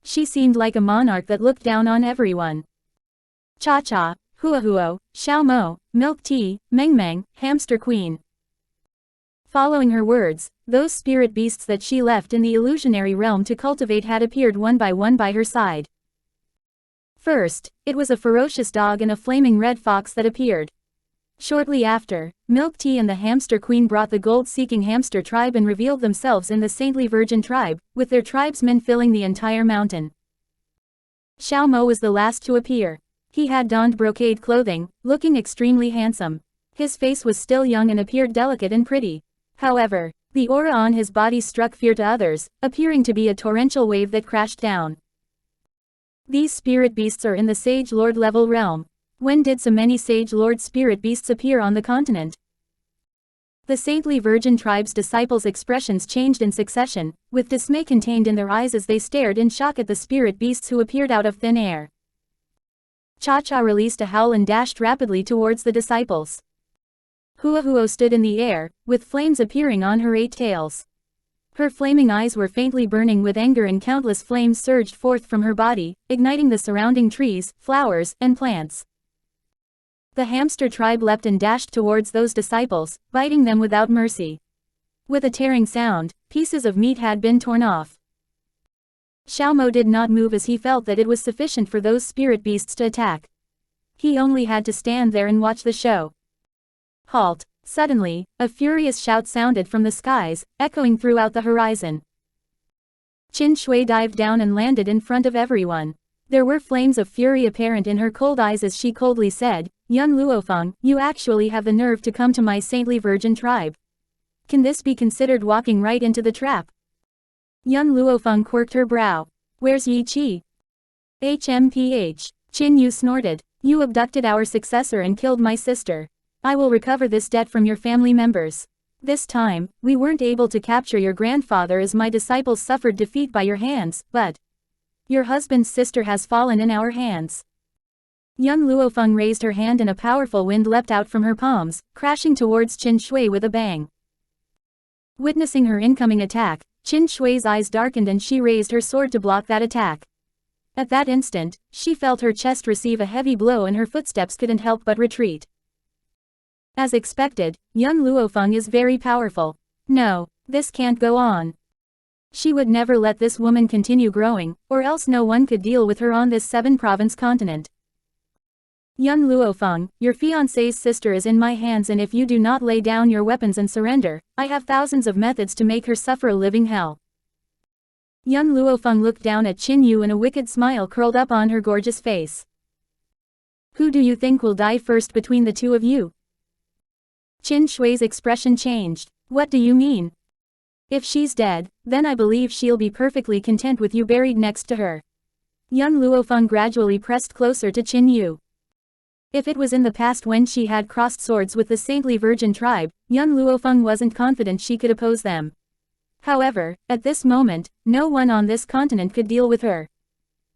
She seemed like a monarch that looked down on everyone. Cha-cha, hua-huo, xiao mo, milk tea, meng-meng, hamster queen. Following her words, those spirit beasts that she left in the illusionary realm to cultivate had appeared one by her side. First, it was a ferocious dog and a flaming red fox that appeared. Shortly after, Milk Tea and the Hamster Queen brought the gold-seeking hamster tribe and revealed themselves in the saintly virgin tribe, with their tribesmen filling the entire mountain. Xiao Mo was the last to appear. He had donned brocade clothing, looking extremely handsome. His face was still young and appeared delicate and pretty. However, the aura on his body struck fear to others, appearing to be a torrential wave that crashed down. These spirit beasts are in the Sage Lord level realm. When did so many Sage Lord spirit beasts appear on the continent? The saintly virgin tribe's disciples' expressions changed in succession, with dismay contained in their eyes as they stared in shock at the spirit beasts who appeared out of thin air. Cha-Cha released a howl and dashed rapidly towards the disciples. Hua stood in the air, with flames appearing on her 8 tails. Her flaming eyes were faintly burning with anger and countless flames surged forth from her body, igniting the surrounding trees, flowers, and plants. The hamster tribe leapt and dashed towards those disciples, biting them without mercy. With a tearing sound, pieces of meat had been torn off. Xiao Mo did not move as he felt that it was sufficient for those spirit beasts to attack. He only had to stand there and watch the show. Halt! Suddenly, a furious shout sounded from the skies, echoing throughout the horizon. Qin Shui dived down and landed in front of everyone. There were flames of fury apparent in her cold eyes as she coldly said, "Young Luo Feng, you actually have the nerve to come to my saintly virgin tribe. Can this be considered walking right into the trap?" Young Luo Feng quirked her brow. "Where's Yi Qi?" HMPH. Qin Yu snorted. "You abducted our successor and killed my sister. I will recover this debt from your family members. This time, we weren't able to capture your grandfather as my disciples suffered defeat by your hands, but your husband's sister has fallen in our hands." Young Luo Feng raised her hand and a powerful wind leapt out from her palms, crashing towards Qin Shui with a bang. Witnessing her incoming attack, Qin Shui's eyes darkened and she raised her sword to block that attack. At that instant, she felt her chest receive a heavy blow and her footsteps couldn't help but retreat. As expected, young Luo Feng is very powerful. No, this can't go on. She would never let this woman continue growing, or else no one could deal with her on this 7-province continent. Young Luo Feng, your fiance's sister is in my hands, and if you do not lay down your weapons and surrender, I have thousands of methods to make her suffer a living hell. Young Luo Feng looked down at Qin Yu and a wicked smile curled up on her gorgeous face. Who do you think will die first between the two of you? Qin Shui's expression changed. What do you mean? If she's dead, then I believe she'll be perfectly content with you buried next to her. Young Luo Feng gradually pressed closer to Qin Yu. If it was in the past when she had crossed swords with the saintly virgin tribe, young Luo Feng wasn't confident she could oppose them. However, at this moment, no one on this continent could deal with her.